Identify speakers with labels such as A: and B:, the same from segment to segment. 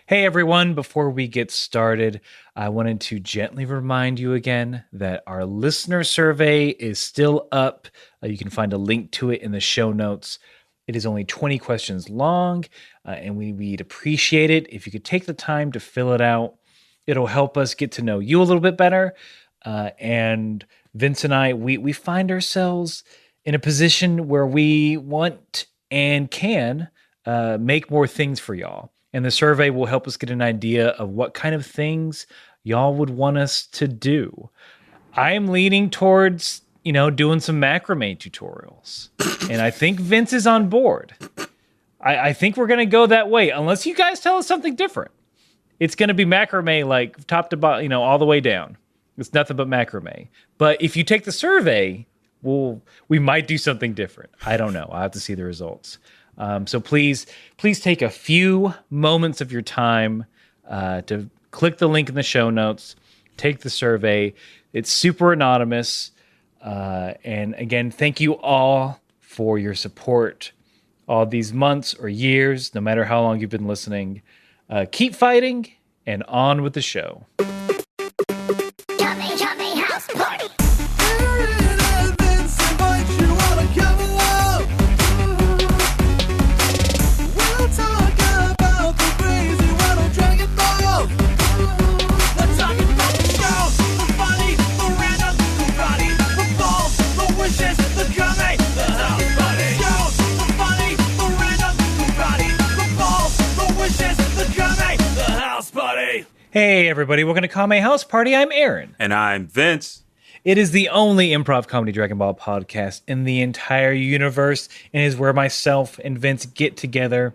A: Hey everyone, before we get started, I wanted to gently remind you again that our listener survey is still up. You can find a link to it in the show notes. It is only 20 questions long, and we'd appreciate it if you could take the time to fill it out. It'll help us get to know you a little bit better. And Vince and I, we find ourselves in a position where we want and can make more things for y'all. And the survey will help us get an idea of what kind of things y'all would want us to do. I'm leaning towards, doing some macrame tutorials. And I think Vince is on board. I think we're going to go that way, unless you guys tell us something different. It's going to be macrame, like top to bottom, all the way down. It's nothing but macrame. But if you take the survey, we might do something different. I don't know. I'll have to see the results. So please take a few moments of your time to click the link in the show notes, take the survey. It's super anonymous. And again, thank you all for your support all these months or years, no matter how long you've been listening. Keep fighting and on with the show.
B: Yummy house party.
A: Hey everybody, welcome to Kame House Party. I'm Aaron.
C: And I'm Vince.
A: It is the only improv comedy Dragon Ball podcast in the entire universe, and is where myself and Vince get together.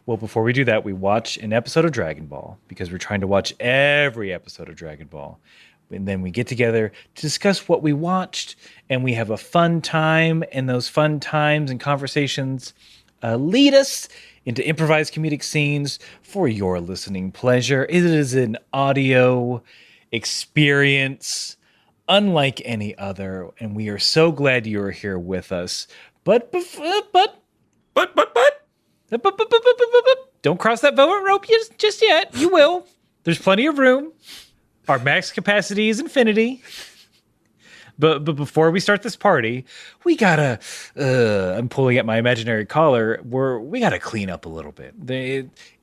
A: Well, before we do that, we watch an episode of Dragon Ball, because we're trying to watch every episode of Dragon Ball. And then we get together to discuss what we watched, and we have a fun time, and those fun times and conversations lead us into improvised comedic scenes for your listening pleasure. It is an audio experience unlike any other, and we are so glad you are here with us. But don't cross that velvet rope just yet. You will. There's plenty of room. Our max capacity is infinity. But before we start this party, we gotta, I'm pulling at my imaginary collar, we gotta clean up a little bit.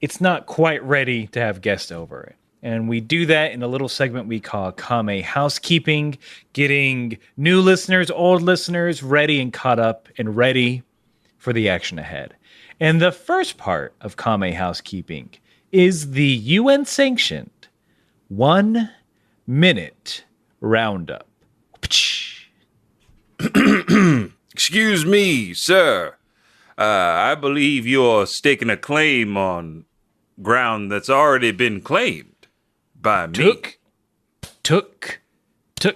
A: It's not quite ready to have guests over. And we do that in a little segment we call Kame Housekeeping, getting new listeners, old listeners ready and caught up and ready for the action ahead. And the first part of Kame Housekeeping is the UN-sanctioned 1 minute roundup.
C: Excuse me, sir. I believe you're staking a claim on ground that's already been claimed by me.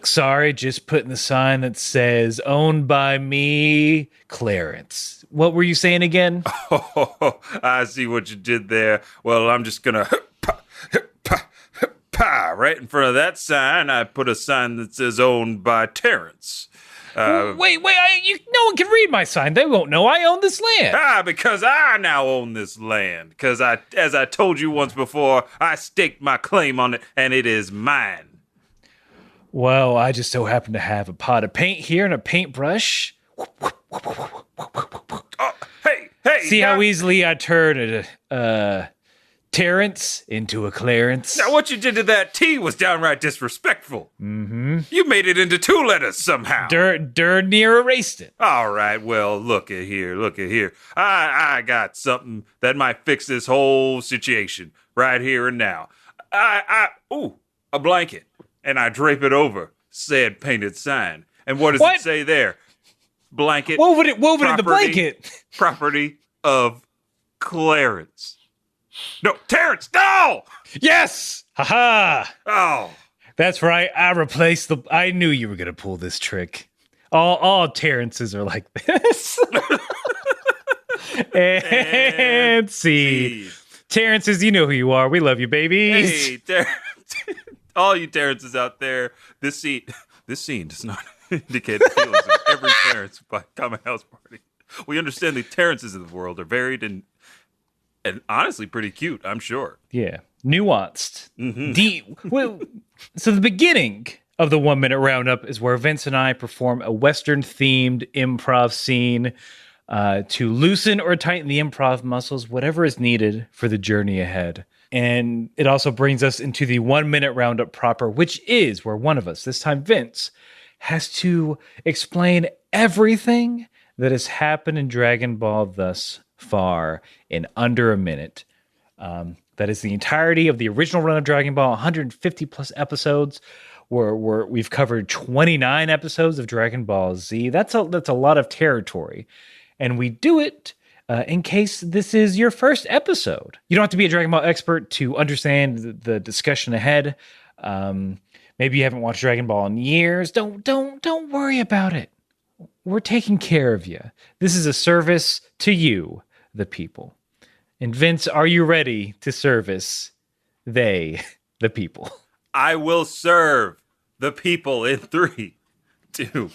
A: Sorry, just putting the sign that says owned by me, Clarence. What were you saying again?
C: Oh, I see what you did there. Well, I'm just gonna right in front of that sign. I put a sign that says owned by Terrence.
A: Wait, no one can read my sign. They won't know I own this land.
C: Because I now own this land. Because as I told you once before, I staked my claim on it, and it is mine.
A: Well, I just so happen to have a pot of paint here and a paintbrush.
C: Hey!
A: See how easily I turned a Terrence into a Clarence?
C: Now, what you did to that T was downright disrespectful. Mm-hmm. You made it into 2 letters somehow.
A: Darn near erased it.
C: All right, well, look at here. I got something that might fix this whole situation right here and now. A blanket, and I drape it over said painted sign. And what does it say there? Blanket.
A: Woven in the blanket.
C: Property of Clarence. No, Terrence, no!
A: Yes! Haha!
C: Oh.
A: That's right, I knew you were going to pull this trick. All Terrences are like this. and see. Terrences, you know who you are. We love you, babies.
C: Hey, all you Terrences out there, this scene does not indicate the feelings of every Terrence by Kame House Party. We understand the Terrences of the world are varied and And honestly, pretty cute, I'm sure.
A: Yeah. Nuanced. Deep. Well, so the beginning of the 1 minute roundup is where Vince and I perform a Western themed improv scene to loosen or tighten the improv muscles, whatever is needed for the journey ahead. And it also brings us into the 1 minute roundup proper, which is where one of us, this time Vince, has to explain everything that has happened in Dragon Ball thus far in under a minute. That is the entirety of the original run of Dragon Ball, 150 plus episodes. Where we've covered 29 episodes of Dragon Ball Z. That's a lot of territory, and we do it in case this is your first episode. You don't have to be a Dragon Ball expert to understand the discussion ahead. Maybe you haven't watched Dragon Ball in years. Don't worry about it. We're taking care of you. This is a service to you, the people. And Vince, are you ready to service the people?
C: I will serve the people in 3, 2,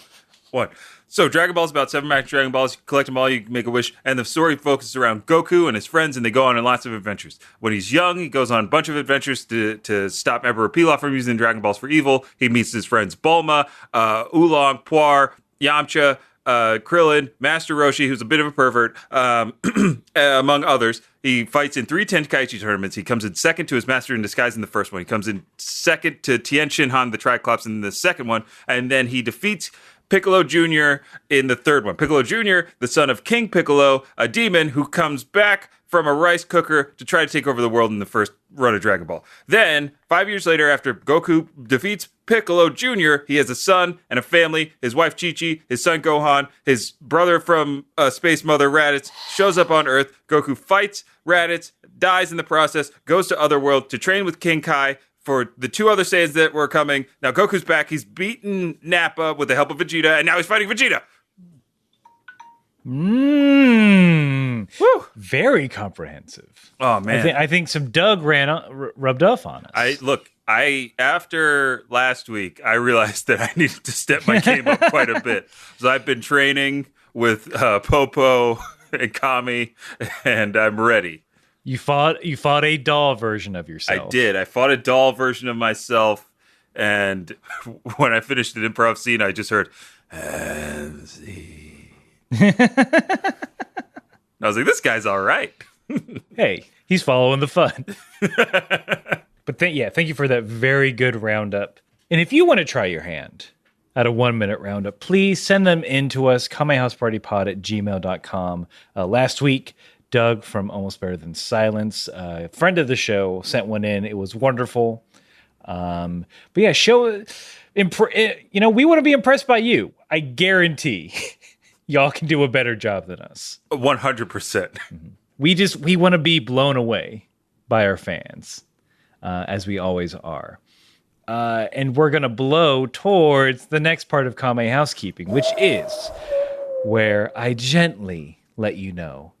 C: 1. So Dragon Ball is about 7 Max Dragon Balls. You collect them all, you make a wish, and the story focuses around Goku and his friends, and they go on lots of adventures. When he's young, he goes on a bunch of adventures to stop Emperor Pilaf from using Dragon Balls for evil. He meets his friends Bulma, Oolong, Puar, Yamcha, Krillin, Master Roshi, who's a bit of a pervert, among others. He fights in 3 Tenkaichi tournaments. He comes in second to his master in disguise in the first one. He comes in second to Tien Shin Han, the Triclops, in the second one. And then he defeats Piccolo Jr. in the third one. Piccolo Jr., the son of King Piccolo, a demon who comes back from a rice cooker to try to take over the world in the first run of Dragon Ball. Then, 5 years later, after Goku defeats Piccolo Jr., he has a son and a family, his wife Chi-Chi, his son Gohan, his brother from Space Mother Raditz shows up on Earth. Goku fights Raditz, dies in the process, goes to Otherworld to train with King Kai for the 2 other Saiyans that were coming. Now Goku's back, he's beaten Nappa with the help of Vegeta, and now he's fighting Vegeta.
A: Woo. Very comprehensive.
C: Oh man,
A: I think some Doug rubbed off on us.
C: After last week, I realized that I needed to step my game up quite a bit. So I've been training with Popo and Kame, and I'm ready.
A: You fought a doll version of yourself.
C: I did. I fought a doll version of myself, and when I finished the improv scene, I just heard, and see. I was like, this guy's all right.
A: Hey, he's following the fun. But thank you for that very good roundup. And if you want to try your hand at a 1 minute roundup, please send them in to us, kamehousepartypod@gmail.com. Last week, Doug from Almost Better Than Silence, a friend of the show, sent one in. It was wonderful. But yeah, we want to be impressed by you. I guarantee y'all can do a better job than us.
C: 100%.
A: We want to be blown away by our fans, as we always are. And we're going to blow towards the next part of Kame Housekeeping, which is where I gently let you know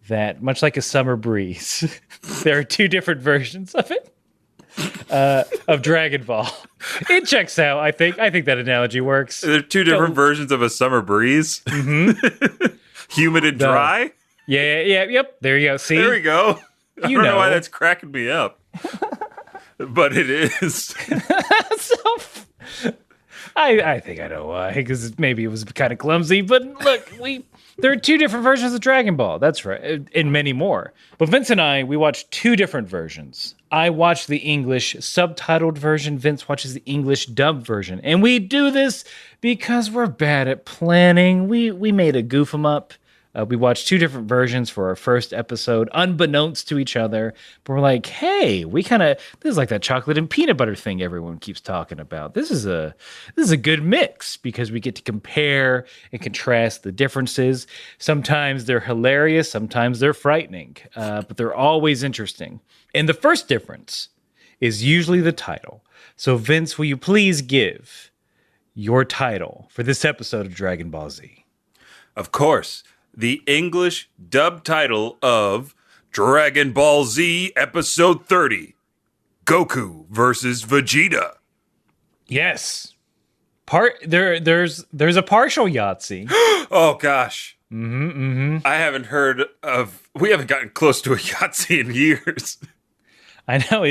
A: that, much like a summer breeze, there are 2 different versions of it, of Dragon Ball. It checks out, I think. I think that analogy works.
C: There are 2 different versions of a summer breeze. Mm-hmm. Humid and dry.
A: Yep. There you go. See?
C: There we go. I don't know why that's cracking me up. But it is.
A: I think I know why, because maybe it was kind of clumsy. But look, there are 2 different versions of Dragon Ball. That's right, and many more. But Vince and I, we watched 2 different versions. I watched the English subtitled version. Vince watches the English dubbed version, and we do this because we're bad at planning. We made a goof 'em up. We watched 2 different versions for our first episode, unbeknownst to each other. But we're like, hey, this is like that chocolate and peanut butter thing everyone keeps talking about. This is a good mix because we get to compare and contrast the differences. Sometimes they're hilarious, sometimes they're frightening, but they're always interesting. And the first difference is usually the title. So Vince, will you please give your title for this episode of Dragon Ball Z?
C: Of course. The English dub title of Dragon Ball Z Episode 30, Goku versus Vegeta.
A: Yes. There's a partial Yahtzee.
C: Oh, gosh. I haven't heard of. We haven't gotten close to a Yahtzee in years.
A: I know.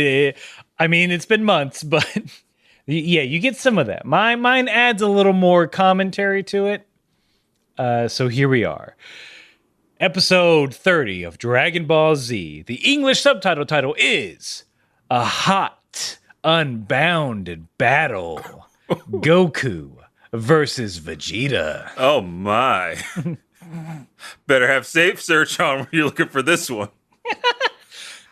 A: I mean, it's been months, but yeah, you get some of that. Mine adds a little more commentary to it. So here we are. Episode 30 of Dragon Ball Z. The English subtitle title is A Hot, Unbounded Battle. Goku versus Vegeta.
C: Oh my. Better have safe search on when you're looking for this one.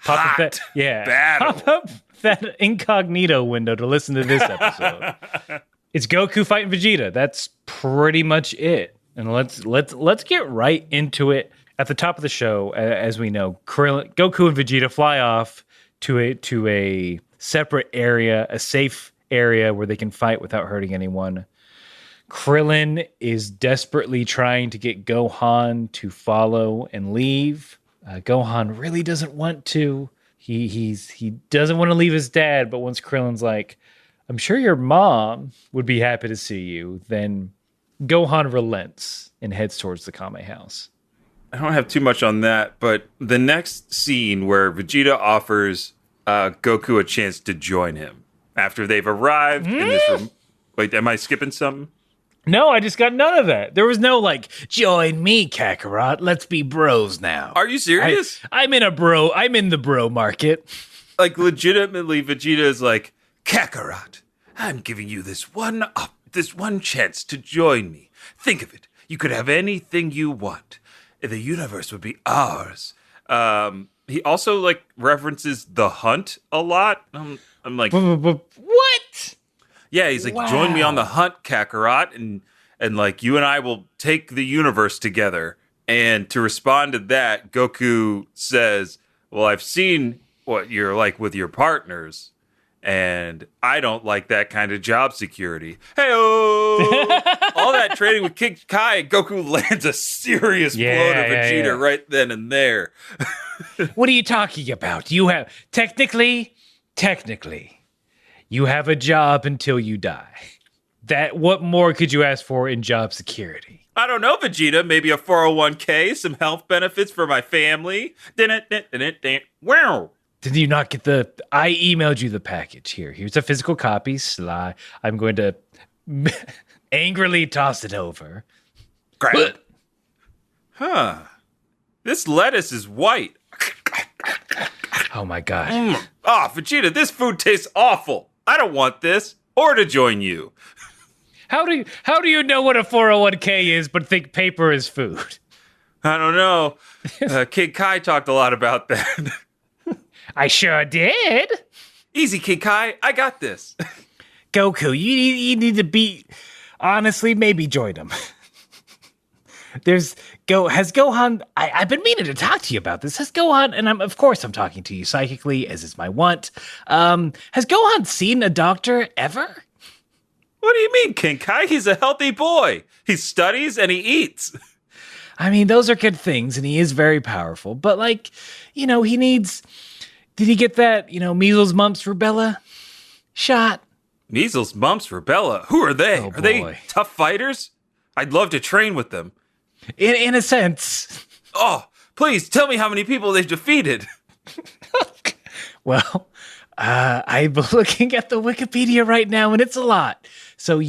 A: Pop up
C: battle.
A: Pop up that incognito window to listen to this episode. It's Goku fighting Vegeta. That's pretty much it. And let's get right into it. At the top of the show, as we know, Goku and Vegeta fly off to a separate area, a safe area where they can fight without hurting anyone. Krillin is desperately trying to get Gohan to follow and leave. Gohan really doesn't want to. He doesn't want to leave his dad, but once Krillin's like, I'm sure your mom would be happy to see you, then Gohan relents and heads towards the Kame house.
C: I don't have too much on that, but the next scene where Vegeta offers Goku a chance to join him after they've arrived in this room. Wait, am I skipping something?
A: No, I just got none of that. There was no join me, Kakarot. Let's be bros now.
C: Are you serious?
A: I'm in the bro market.
C: Legitimately, Vegeta is like, Kakarot, I'm giving you this one chance to join me. Think of it. You could have anything you want. The universe would be ours. He also references the hunt a lot. I'm like,
A: what?
C: Yeah, he's like, join me on the hunt, Kakarot, and you and I will take the universe together. And to respond to that, Goku says, well, I've seen what you're like with your partners, and I don't like that kind of job security. Hey-oh! All that training with King Kai, Goku lands a serious blow to Vegeta right then and there.
A: What are you talking about? You have, technically, you have a job until you die. What more could you ask for in job security?
C: I don't know, Vegeta. Maybe a 401k, some health benefits for my family. Wow.
A: Did you not get I emailed you the package here. Here's a physical copy. Sly. I'm going to angrily toss it over.
C: Grab it. Huh. This lettuce is white.
A: Oh my God.
C: Vegeta, this food tastes awful. I don't want this or to join you.
A: How do you know what a 401k is but think paper is food?
C: I don't know. Kid Kai talked a lot about that.
A: I sure did.
C: Easy, Kid Kai. I got this.
A: Goku, you need to honestly, maybe join him. Has Gohan, I've been meaning to talk to you about this. Has Gohan, and I'm talking to you psychically, as is my want. Has Gohan seen a doctor ever?
C: What do you mean, King Kai? He's a healthy boy. He studies and he eats.
A: I mean, those are good things, and he is very powerful. But he needs... Did he get that, measles, mumps, rubella shot?
C: Measles, mumps, rubella? Who are they?
A: Oh,
C: are they tough fighters? I'd love to train with them.
A: In a sense.
C: Oh, please tell me how many people they've defeated.
A: Well, I'm looking at the Wikipedia right now, and it's a lot. So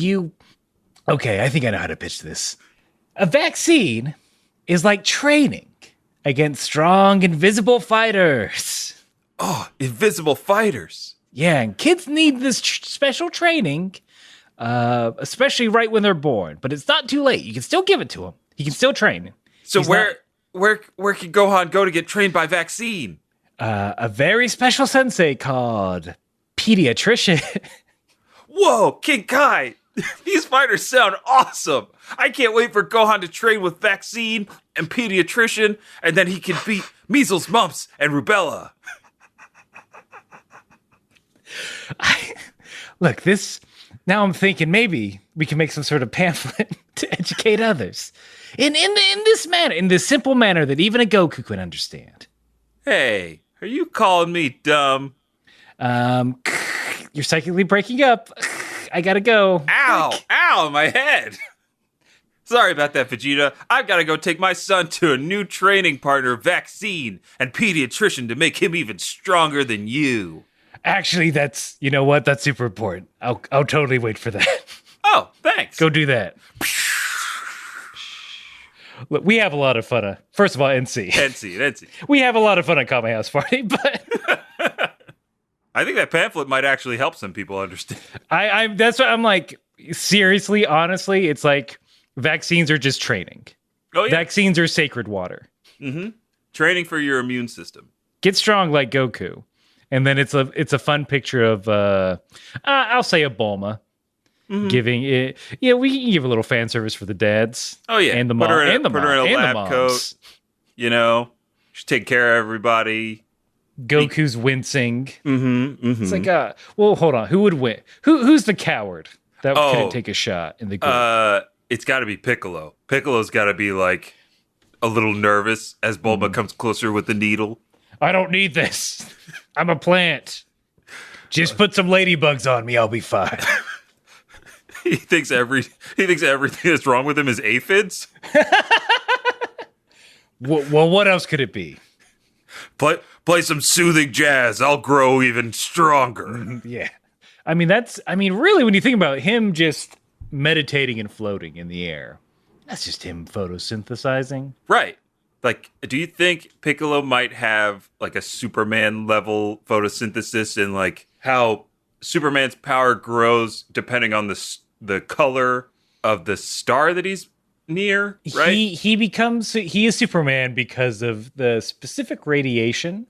A: okay, I think I know how to pitch this. A vaccine is like training against strong, invisible fighters.
C: Oh, invisible fighters.
A: Yeah, and kids need this special training, especially right when they're born. But it's not too late. You can still give it to them. He can still train.
C: So where can Gohan go to get trained by vaccine?
A: A very special sensei called Pediatrician.
C: Whoa, King Kai! These fighters sound awesome. I can't wait for Gohan to train with vaccine and Pediatrician, and then he can beat measles, mumps, and rubella.
A: Look, now I'm thinking maybe we can make some sort of pamphlet to educate others in this manner, in this simple manner that even a Goku can understand.
C: Hey, are you calling me dumb?
A: You're psychically breaking up. I gotta go.
C: Ow, my head. Sorry about that, Vegeta. I've got to go take my son to a new training partner, vaccine, and pediatrician to make him even stronger than you.
A: Actually, you know what? That's super important. I'll totally wait for that.
C: Oh, thanks.
A: Go do that. Look, we have a lot of fun. First of all,
C: NC.
A: We have a lot of fun at Kame House Party, but
C: I think that pamphlet might actually help some people understand.
A: That's what I'm like. Seriously, honestly, it's like vaccines are just training.
C: Oh yeah,
A: vaccines are sacred water.
C: Mm-hmm. Training for your immune system.
A: Get strong like Goku, and then it's a fun picture of I'll say a Bulma. Mm-hmm. Giving it, yeah, we can give a little fan service for the dads.
C: Oh yeah,
A: and the mom, and the mom,
C: put her in a
A: and
C: lab coat. You know, she take care of everybody.
A: Goku's wincing.
C: Mm-hmm.
A: It's like, well, hold on, who would win? Who's the coward that couldn't take a shot in the group?
C: It's got to be Piccolo. Piccolo's got to be like a little nervous as Bulma comes closer with the needle.
A: I don't need this. I'm a plant. Just put some ladybugs on me, I'll be fine.
C: He thinks everything that's wrong with him is aphids.
A: Well, what else could it be?
C: Play some soothing jazz. I'll grow even stronger.
A: Yeah. I mean, really, when you think about him just meditating and floating in the air, that's just him photosynthesizing.
C: Right. Like, do you think Piccolo might have like a Superman level photosynthesis and like how Superman's power grows depending on the color of the star that he's near, right?
A: He is Superman because of the specific radiation.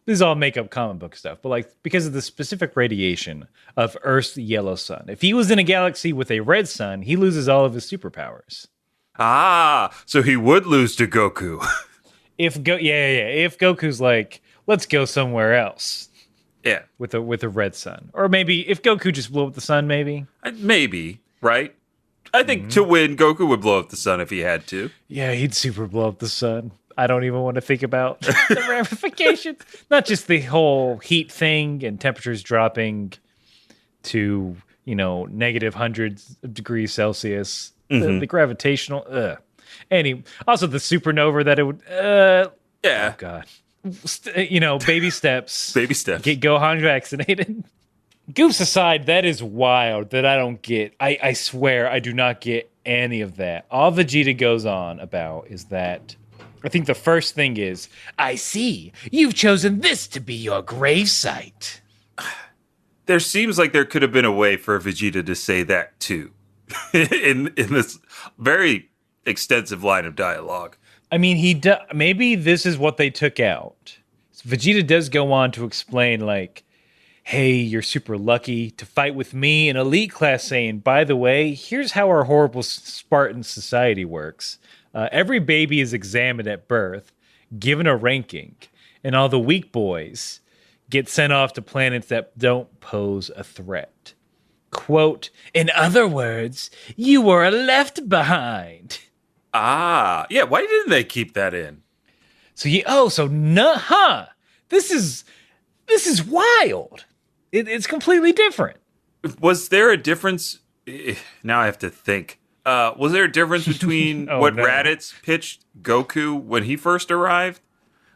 A: This is all make-up comic book stuff, but like because of the specific radiation of Earth's yellow sun. If he was in a galaxy with a red sun, he loses all of his superpowers.
C: So he would lose to Goku.
A: If Goku's like, let's go somewhere else.
C: Yeah,
A: with a red sun, or maybe if Goku just blew up the sun, maybe
C: right. I think to win, Goku would blow up the sun if he had to.
A: Yeah, he'd super blow up the sun. I don't even want to think about the ramifications. Not just the whole heat thing and temperatures dropping to negative hundreds of degrees Celsius. The gravitational. Also the supernova that it would.
C: Yeah.
A: Oh God. Baby steps.
C: Baby steps.
A: Get Gohan vaccinated. Goofs aside, that is wild that I don't get. I swear I do not get any of that. All Vegeta goes on about is that I think the first thing is, I see you've chosen this to be your gravesite.
C: There seems like there could have been a way for Vegeta to say that too. in this very extensive line of dialogue.
A: I mean, maybe this is what they took out. Vegeta does go on to explain, like, hey, you're super lucky to fight with me in elite class, saying, by the way, here's how our horrible Spartan society works. Every baby is examined at birth, given a ranking, and all the weak boys get sent off to planets that don't pose a threat. Quote, in other words, you were left behind.
C: Yeah. Why didn't they keep that in?
A: This is wild. It's completely different.
C: Was there a difference? Now I have to think. Was there a difference between Raditz pitched Goku when he first arrived?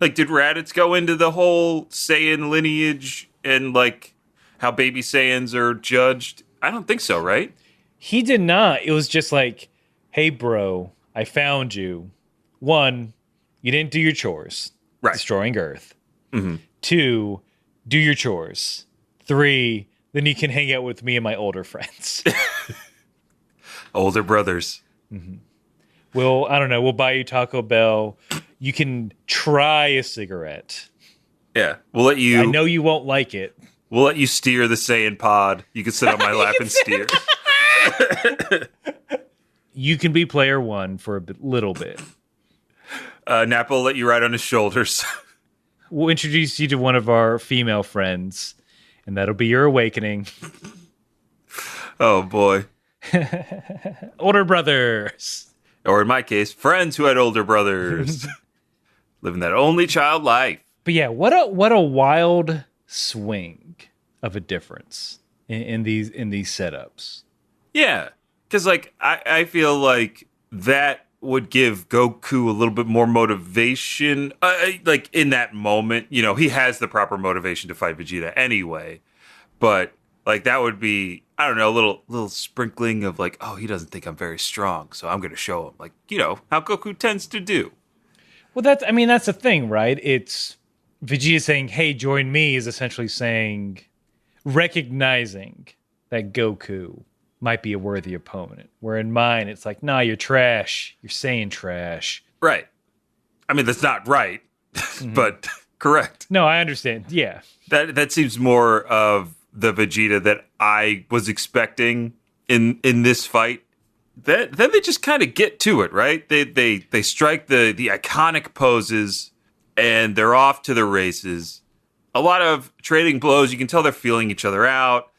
C: Like, did Raditz go into the whole Saiyan lineage and like how baby Saiyans are judged? I don't think so, right?
A: He did not. It was just like, hey, bro, I found you. 1, you didn't do your chores.
C: Right.
A: Destroying Earth.
C: Mm-hmm.
A: 2, do your chores. 3, then you can hang out with me and my older friends.
C: Older brothers.
A: Mm-hmm. Well, I don't know. We'll buy you Taco Bell. You can try a cigarette.
C: Yeah. We'll let you.
A: I know you won't like it.
C: We'll let you steer the Saiyan pod. You can sit on my lap and steer.
A: You can be player 1 for a little bit.
C: Nappa will let you ride on his shoulders.
A: We'll introduce you to one of our female friends, and that'll be your awakening.
C: Oh, boy.
A: Older brothers.
C: Or in my case, friends who had older brothers. Living that only child life.
A: But yeah, what a wild swing of a difference in these setups.
C: Yeah. Because, like, I feel like that would give Goku a little bit more motivation. Like in that moment, he has the proper motivation to fight Vegeta anyway. But like that would be, I don't know, a little sprinkling of like, oh, he doesn't think I'm very strong, so I'm going to show him. Like, how Goku tends to do.
A: Well, that's the thing, right? It's Vegeta saying, "Hey, join me," is essentially saying, recognizing that Goku might be a worthy opponent. Where in mine, it's like, nah, you're trash. You're saying trash.
C: Right. I mean, that's not right, but correct.
A: No, I understand. Yeah.
C: That seems more of the Vegeta that I was expecting in this fight. Then they just kind of get to it, right? They strike the iconic poses, and they're off to the races. A lot of trading blows. You can tell they're feeling each other out.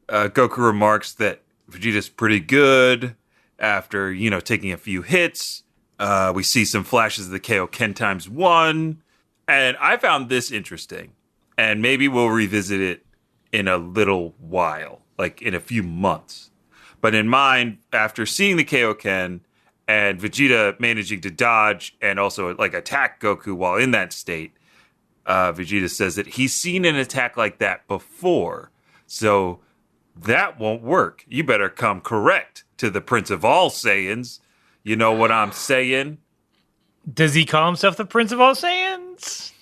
C: Goku remarks that Vegeta's pretty good after, taking a few hits. We see some flashes of the Kaioken ×1. And I found this interesting. And maybe we'll revisit it in a little while, like in a few months. But in mine, after seeing the Kaioken and Vegeta managing to dodge and also like attack Goku while in that state, Vegeta says that he's seen an attack like that before. So that won't work. You better come correct to the Prince of All Saiyans. You know what I'm saying?
A: Does he call himself the Prince of All Saiyans?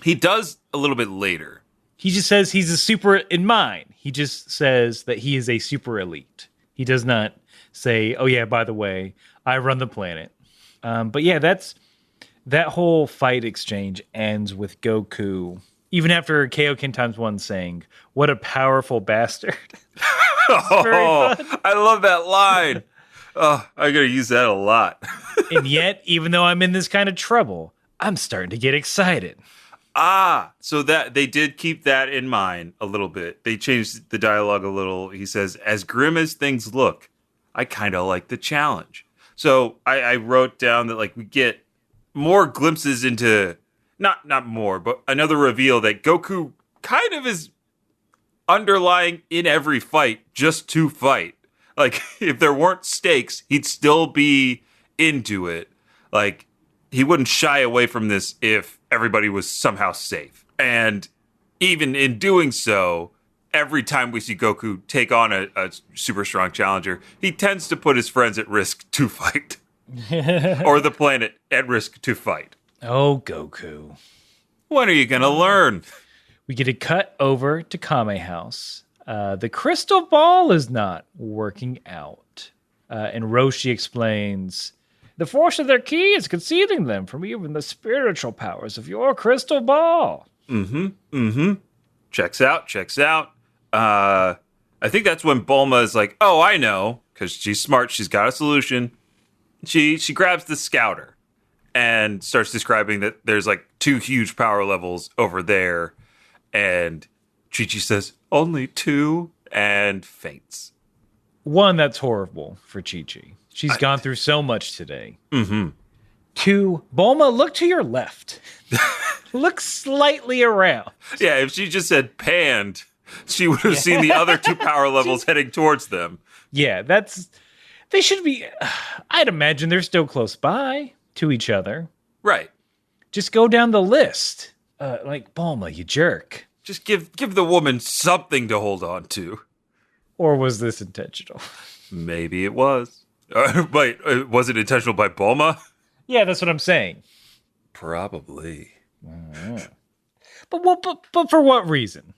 C: He does a little bit later.
A: He just says he's a super, in mine, he just says that he is a super elite. He does not say, oh yeah, by the way, I run the planet. But yeah, that whole fight exchange ends with Goku, even after Kaioken ×1 saying, what a powerful bastard.
C: Oh, I love that line. Oh, I'm going to use that a lot.
A: And yet, even though I'm in this kind of trouble, I'm starting to get excited.
C: So that they did keep that in mind a little bit. They changed the dialogue a little. He says, as grim as things look, I kind of like the challenge. So I wrote down that like we get more glimpses into, not more, but another reveal that Goku kind of is underlying in every fight just to fight. Like if there weren't stakes, he'd still be into it. Like he wouldn't shy away from this if everybody was somehow safe. And even in doing so, every time we see Goku take on a super strong challenger, he tends to put his friends at risk to fight. Or the planet at risk to fight.
A: Oh, Goku.
C: When are you going to learn?
A: We get a cut over to Kame House. The crystal ball is not working out. And Roshi explains, the force of their ki is concealing them from even the spiritual powers of your crystal ball.
C: Checks out. I think that's when Bulma is like, oh, I know, because she's smart. She's got a solution. She grabs the scouter and starts describing that there's like 2 huge power levels over there. And Chi-Chi says, only 2, and faints.
A: One, that's horrible for Chi-Chi. She's gone through so much today. 2, Bulma, look to your left. Look slightly around.
C: Yeah, if she just said panned, she would have seen the other 2 power levels heading towards them.
A: Yeah, they should be, I'd imagine they're still close by to each other.
C: Right.
A: Just go down the list. Like, Bulma, you jerk.
C: Just give the woman something to hold on to.
A: Or was this intentional?
C: Maybe it was. Wait, was it intentional by Bulma?
A: Yeah, that's what I'm saying.
C: Probably.
A: But for what reason?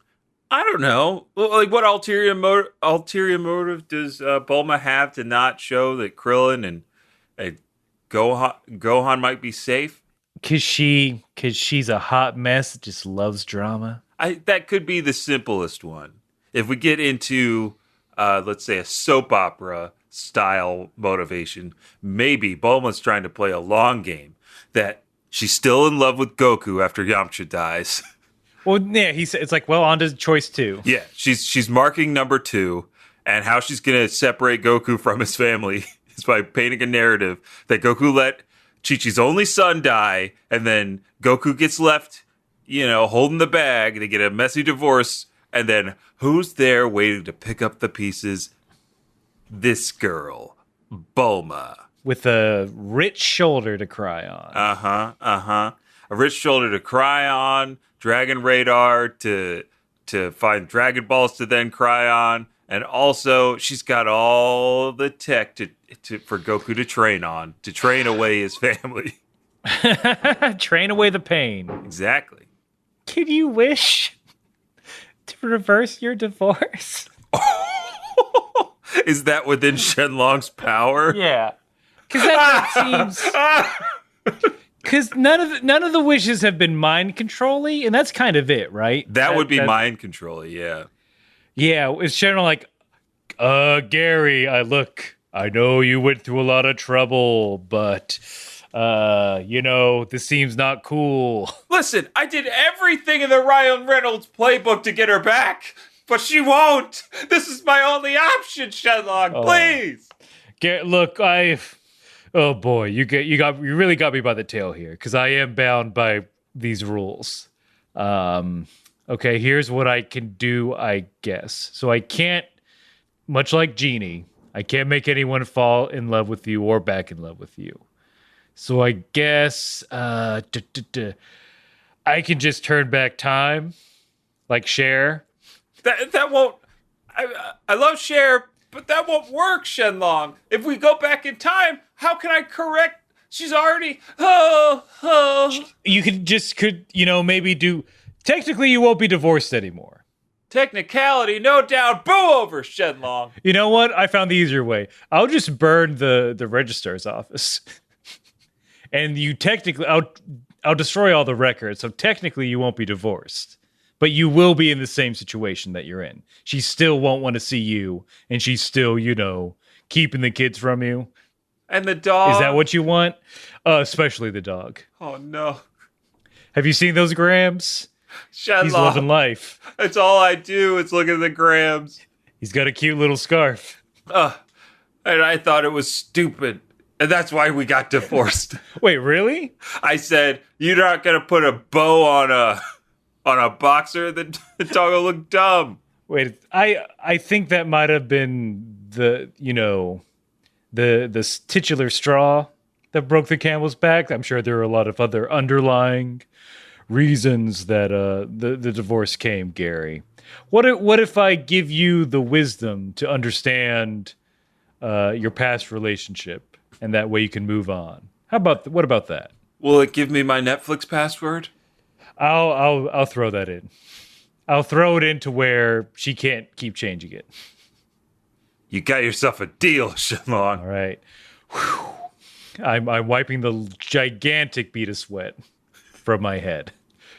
C: I don't know. Like, what ulterior motive does Bulma have to not show that Krillin and Gohan might be safe?
A: Cause she's a hot mess that just loves drama.
C: That could be the simplest one. If we get into, let's say, a soap opera style motivation, maybe Bulma's trying to play a long game, that she's still in love with Goku after Yamcha dies.
A: Well, yeah, it's like, well, on to choice 2.
C: Yeah, she's marking number 2, and how she's going to separate Goku from his family is by painting a narrative that Goku let Chi-Chi's only son die, and then Goku gets left, holding the bag. They get a messy divorce, and then who's there waiting to pick up the pieces? This girl, Bulma.
A: with a rich shoulder to cry on.
C: A rich shoulder to cry on, dragon radar to find Dragon Balls to then cry on, and also she's got all the tech for Goku to train on, to train away his family.
A: Train away the pain.
C: Exactly.
A: Can you wish to reverse your divorce?
C: Is that within Shenlong's power?
A: Yeah. Because that seems... Because none of the wishes have been mind controlling, and that's kind of it, right?
C: That would be mind controlling, yeah.
A: Yeah, it's generally like, Gary, I know you went through a lot of trouble, but, this seems not cool.
C: Listen, I did everything in the Ryan Reynolds playbook to get her back, but she won't. This is my only option, Shenlong, please.
A: Look, oh boy, you really got me by the tail here, because I am bound by these rules. Okay, here's what I can do, I guess. So I can't, much like Genie, I can't make anyone fall in love with you or back in love with you. So I guess I can just turn back time, like Cher.
C: That won't. I love Cher, but that won't work, Shenlong. If we go back in time, how can I correct? She's already.
A: You could maybe do. Technically, you won't be divorced anymore.
C: Technicality, no doubt. Boo over, Shenlong.
A: You know what? I found the easier way. I'll just burn the registrar's office, and I'll destroy all the records. So technically, you won't be divorced, but you will be in the same situation that you're in. She still won't want to see you, and she's still, keeping the kids from you.
C: And the dog.
A: Is that what you want? Especially the dog.
C: Oh no!
A: Have you seen those grams?
C: Shenlong.
A: He's loving life.
C: That's all I do is look at the grams.
A: He's got a cute little scarf.
C: And I thought it was stupid. And that's why we got divorced.
A: Wait, really?
C: I said, you're not going to put a bow on a boxer? The dog will look dumb.
A: Wait, I think that might have been the titular straw that broke the camel's back. I'm sure there are a lot of other underlying reasons that the divorce came, Gary. What if I give you the wisdom to understand your past relationship, and that way you can move on? What about that?
C: Will it give me my Netflix password?
A: I'll throw that in. I'll throw it into where she can't keep changing it.
C: You got yourself a deal, Shenlong.
A: All right. Whew. I'm wiping the gigantic bead of sweat from my head.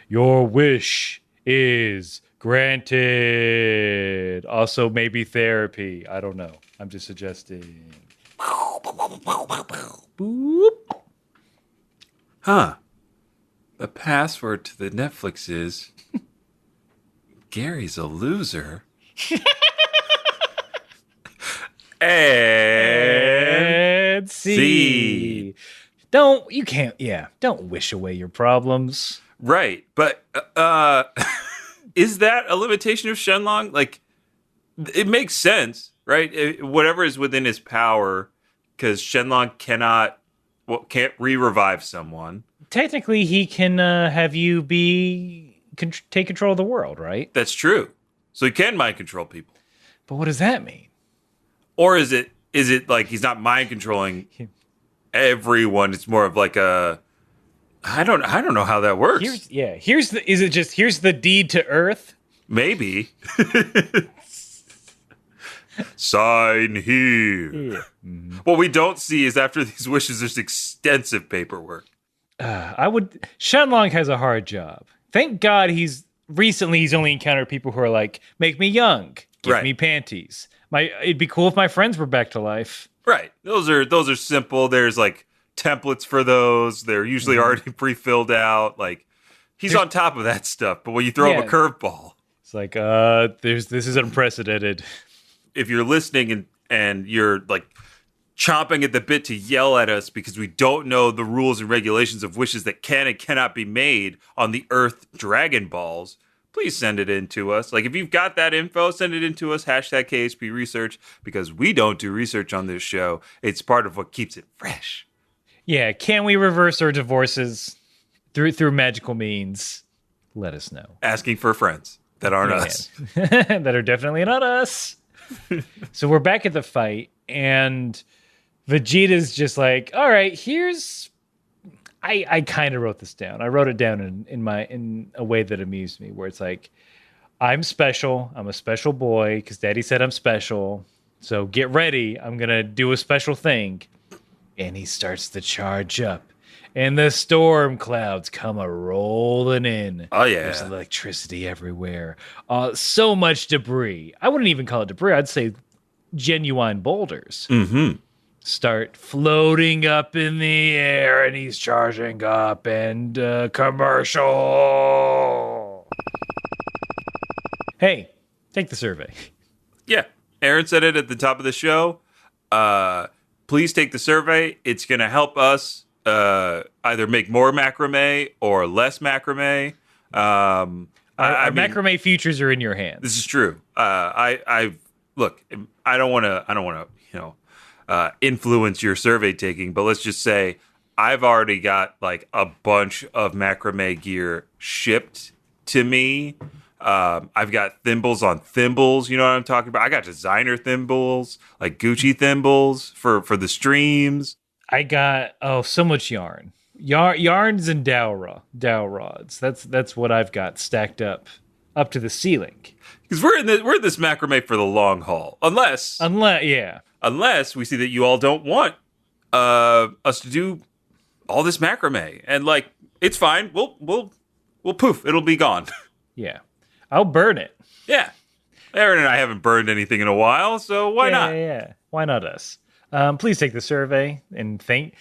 A: Your wish is granted. Also, maybe therapy. I don't know. I'm just suggesting. Boop.
C: Huh. The password to the Netflix is Gary's a loser. and
A: see. Don't wish away your problems.
C: Right. But is that a limitation of Shenlong? Like, it makes sense, right? Whatever is within his power, because Shenlong can't re-revive someone.
A: Technically, he can have you take control of the world, right?
C: That's true. So he can mind control people.
A: But what does that mean?
C: Or is it like he's not mind controlling everyone? It's more of like a I don't know how that works.
A: Here's the deed to Earth?
C: Maybe. Sign here. Yeah. Mm-hmm. What we don't see is after these wishes, there's extensive paperwork.
A: Shenlong has a hard job. Thank God he's only encountered people who are like, make me young, give me panties. It'd be cool if my friends were back to life.
C: Right. Those are simple. There's like templates for those. They're usually already pre-filled out. Like he's on top of that stuff. But when you throw him a curveball,
A: it's like this is unprecedented.
C: If you're listening and you're like chomping at the bit to yell at us because we don't know the rules and regulations of wishes that can and cannot be made on the Earth Dragon Balls, please send it in to us. Like, if you've got that info, send it in to us, hashtag KHP Research, because we don't do research on this show. It's part of what keeps it fresh.
A: Yeah, can we reverse our divorces through magical means? Let us know.
C: Asking for friends that aren't us.
A: That are definitely not us. So we're back at the fight, and Vegeta's just like, all right, here's... I kind of wrote this down. I wrote it down in a way that amused me, where it's like, I'm special. I'm a special boy because Daddy said I'm special. So get ready. I'm going to do a special thing. And he starts to charge up. And the storm clouds come a-rolling in.
C: Oh, yeah.
A: There's electricity everywhere. So much debris. I wouldn't even call it debris. I'd say genuine boulders.
C: Mm-hmm.
A: Start floating up in the air, and he's charging up, and commercial. Hey, take the survey.
C: Yeah. Aaron said it at the top of the show. Please take the survey. It's going to help us either make more macrame or less macrame.
A: Our
C: I mean,
A: macrame futures are in your hands.
C: this is true. Look, I don't want to, influence your survey taking, but let's just say I've already got like a bunch of macrame gear shipped to me. I've got thimbles on thimbles. You know what I'm talking about? I got designer thimbles, like Gucci thimbles for the streams.
A: I got so much yarn. Yarns and dowel rods. That's what I've got stacked up to the ceiling.
C: Because we're in this macrame for the long haul. Unless we see that you all don't want us to do all this macrame, and like it's fine. We'll poof. It'll be gone.
A: Yeah, I'll burn it.
C: Yeah, Aaron and I haven't burned anything in a while, so why not?
A: Yeah, why not us? Please take the survey and to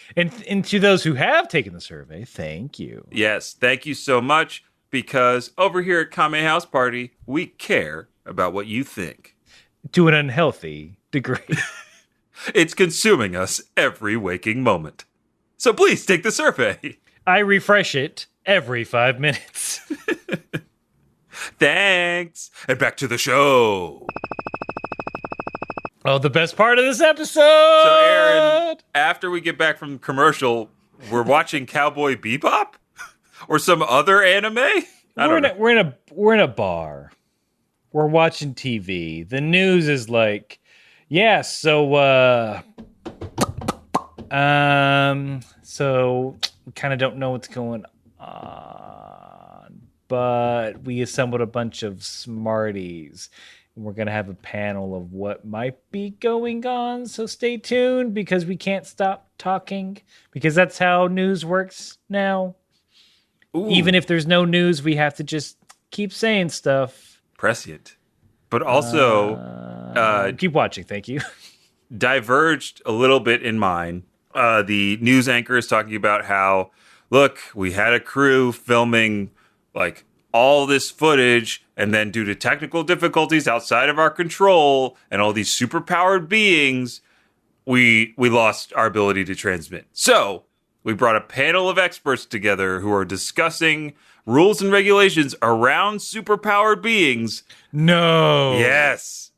A: those who have taken the survey, thank you.
C: Yes, thank you so much. Because over here at Kame House Party, we care about what you think.
A: To an unhealthy degree.
C: It's consuming us every waking moment. So please take the survey.
A: I refresh it every 5 minutes.
C: Thanks. And back to the show.
A: Oh, the best part of this episode.
C: So Aaron, after we get back from commercial, we're watching Cowboy Bebop? Or some other anime?
A: We're in a bar. We're watching TV. The news is like, yeah, so we kind of don't know what's going on, but we assembled a bunch of smarties. And we're gonna have a panel of what might be going on. So stay tuned because we can't stop talking because that's how news works now.
C: Ooh.
A: Even if there's no news, we have to just keep saying stuff.
C: Prescient. But also...
A: keep watching, thank you.
C: Diverged a little bit in mine. The news anchor is talking about how, look, we had a crew filming like all this footage, and then due to technical difficulties outside of our control and all these superpowered beings, we lost our ability to transmit. So... we brought a panel of experts together who are discussing rules and regulations around superpowered beings.
A: No.
C: Yes.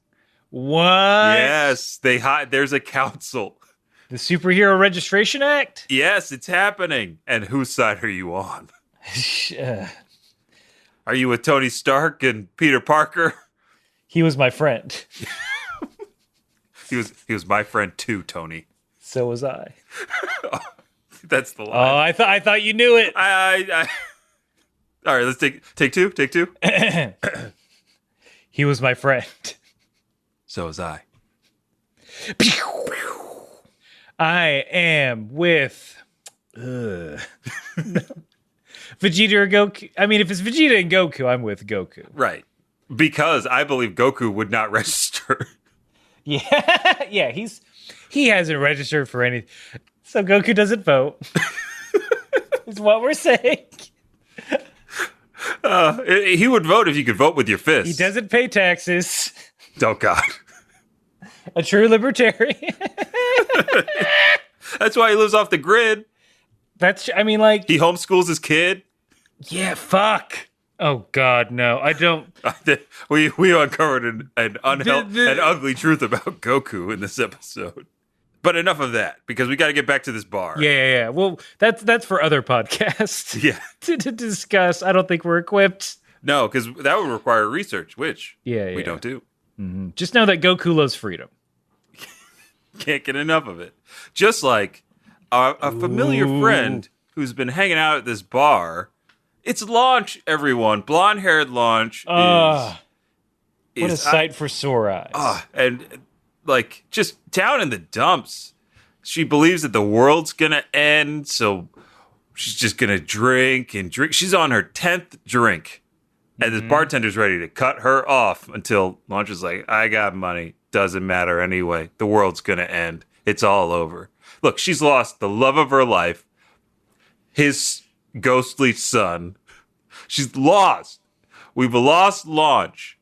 A: What?
C: Yes. There's a council.
A: The Superhero Registration Act?
C: Yes, it's happening. And whose side are you on? Are you with Tony Stark and Peter Parker?
A: He was my friend.
C: He was my friend too, Tony.
A: So was I.
C: That's the line.
A: Oh, I thought you knew it.
C: I All right, let's take two. Take two.
A: He was my friend.
C: So was I.
A: I am with Vegeta or Goku. I mean, if it's Vegeta and Goku, I'm with Goku.
C: Right. Because I believe Goku would not register.
A: Yeah, he hasn't registered for anything. So Goku doesn't vote. Is what we're saying.
C: He would vote if you could vote with your fists.
A: He doesn't pay taxes.
C: Oh, God.
A: A true libertarian.
C: That's why he lives off the grid.
A: He homeschools
C: his kid.
A: Yeah, fuck. Oh God, no! I don't.
C: We uncovered
A: The,
C: an
A: the,
C: ugly truth about Goku in this episode. But enough of that, because we got to get back to this bar.
A: yeah. Well, that's for other podcasts
C: Yeah.
A: to discuss. I don't think we're equipped.
C: No, because that would require research, which we
A: Yeah.
C: don't do.
A: Just know that Goku loves freedom.
C: Can't get enough of it. Just like a familiar friend who's been hanging out at this bar. It's Launch, everyone. Blonde-haired Launch
A: What a
C: is
A: sight for sore eyes.
C: and like just down in the dumps. She believes that the world's gonna end, so she's just gonna drink and drink. She's on her 10th drink, and this bartender's ready to cut her off until Launch is like, "I got money. Doesn't matter anyway. The world's gonna end. It's all over." Look, she's lost the love of her life, his ghostly son. She's lost. We've lost Launch.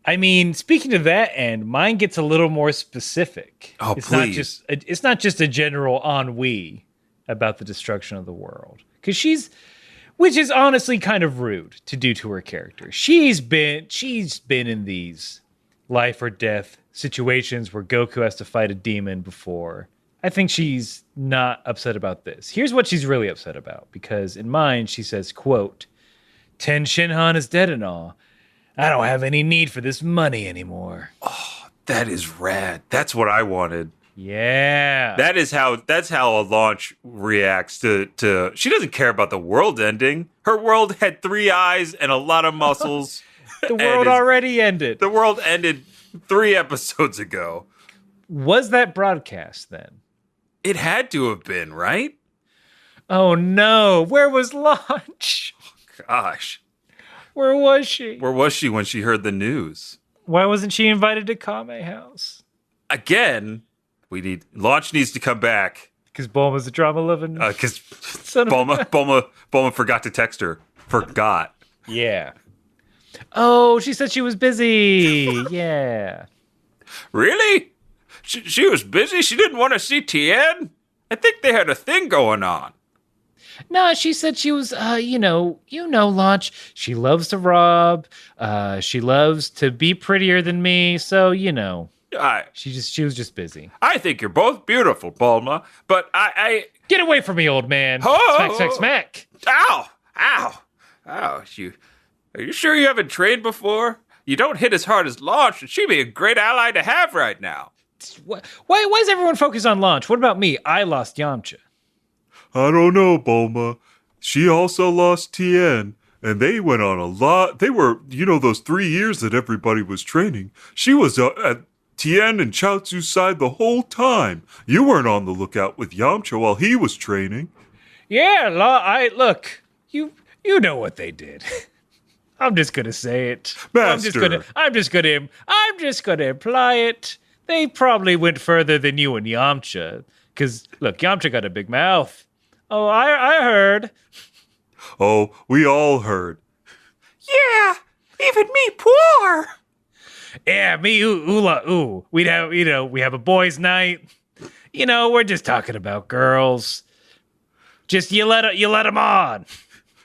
A: I mean, speaking to that end, mine gets a little more specific.
C: Oh,
A: It's not just a general ennui about the destruction of the world. Because which is honestly kind of rude to do to her character. She's been in these life or death situations where Goku has to fight a demon before. I think she's not upset about this. Here's what she's really upset about, because in mine she says, quote, "Ten Shinhan is dead and all. I don't have any need for this money anymore."
C: That is rad. That's what I wanted.
A: Yeah.
C: That's how a Launch reacts to she doesn't care about the world ending. Her world had 3 eyes and a lot of muscles.
A: The world already ended.
C: The world ended 3 episodes ago.
A: Was that broadcast then?
C: It had to have been, right?
A: Oh no. Where was Launch?
C: Gosh.
A: Where was she?
C: Where was she when she heard the news?
A: Why wasn't she invited to Kame House?
C: Again, Launch needs to come back.
A: Because Bulma's a drama loving.
C: Because Bulma forgot to text her. Forgot.
A: Yeah. Oh, she said she was busy. Yeah.
C: Really? She was busy? She didn't want to see Tien? I think they had a thing going on.
A: No, she said she was, Launch. She loves to rob. She loves to be prettier than me. So, she was just busy.
C: I think you're both beautiful, Bulma, but I
A: get away from me, old man.
C: Oh,
A: Smack, smack, smack.
C: Ow! Are you sure you haven't trained before? You don't hit as hard as Launch, and she'd be a great ally to have right now.
A: Why is everyone focused on Launch? What about me? I lost Yamcha.
B: I don't know, Bulma. She also lost Tien, and they went on a lot. They were, those 3 years that everybody was training. She was at Tien and Chaozu's side the whole time. You weren't on the lookout with Yamcha while he was training.
A: Yeah, look. You know what they did. I'm just gonna say it.
B: Master.
A: I'm just gonna imply it. They probably went further than you and Yamcha. Because, look, Yamcha got a big mouth. Oh, I heard.
B: Oh, we all heard.
C: Yeah, even me, poor.
A: Yeah, me, ooh. We have a boys' night. We're just talking about girls. Just you let them on.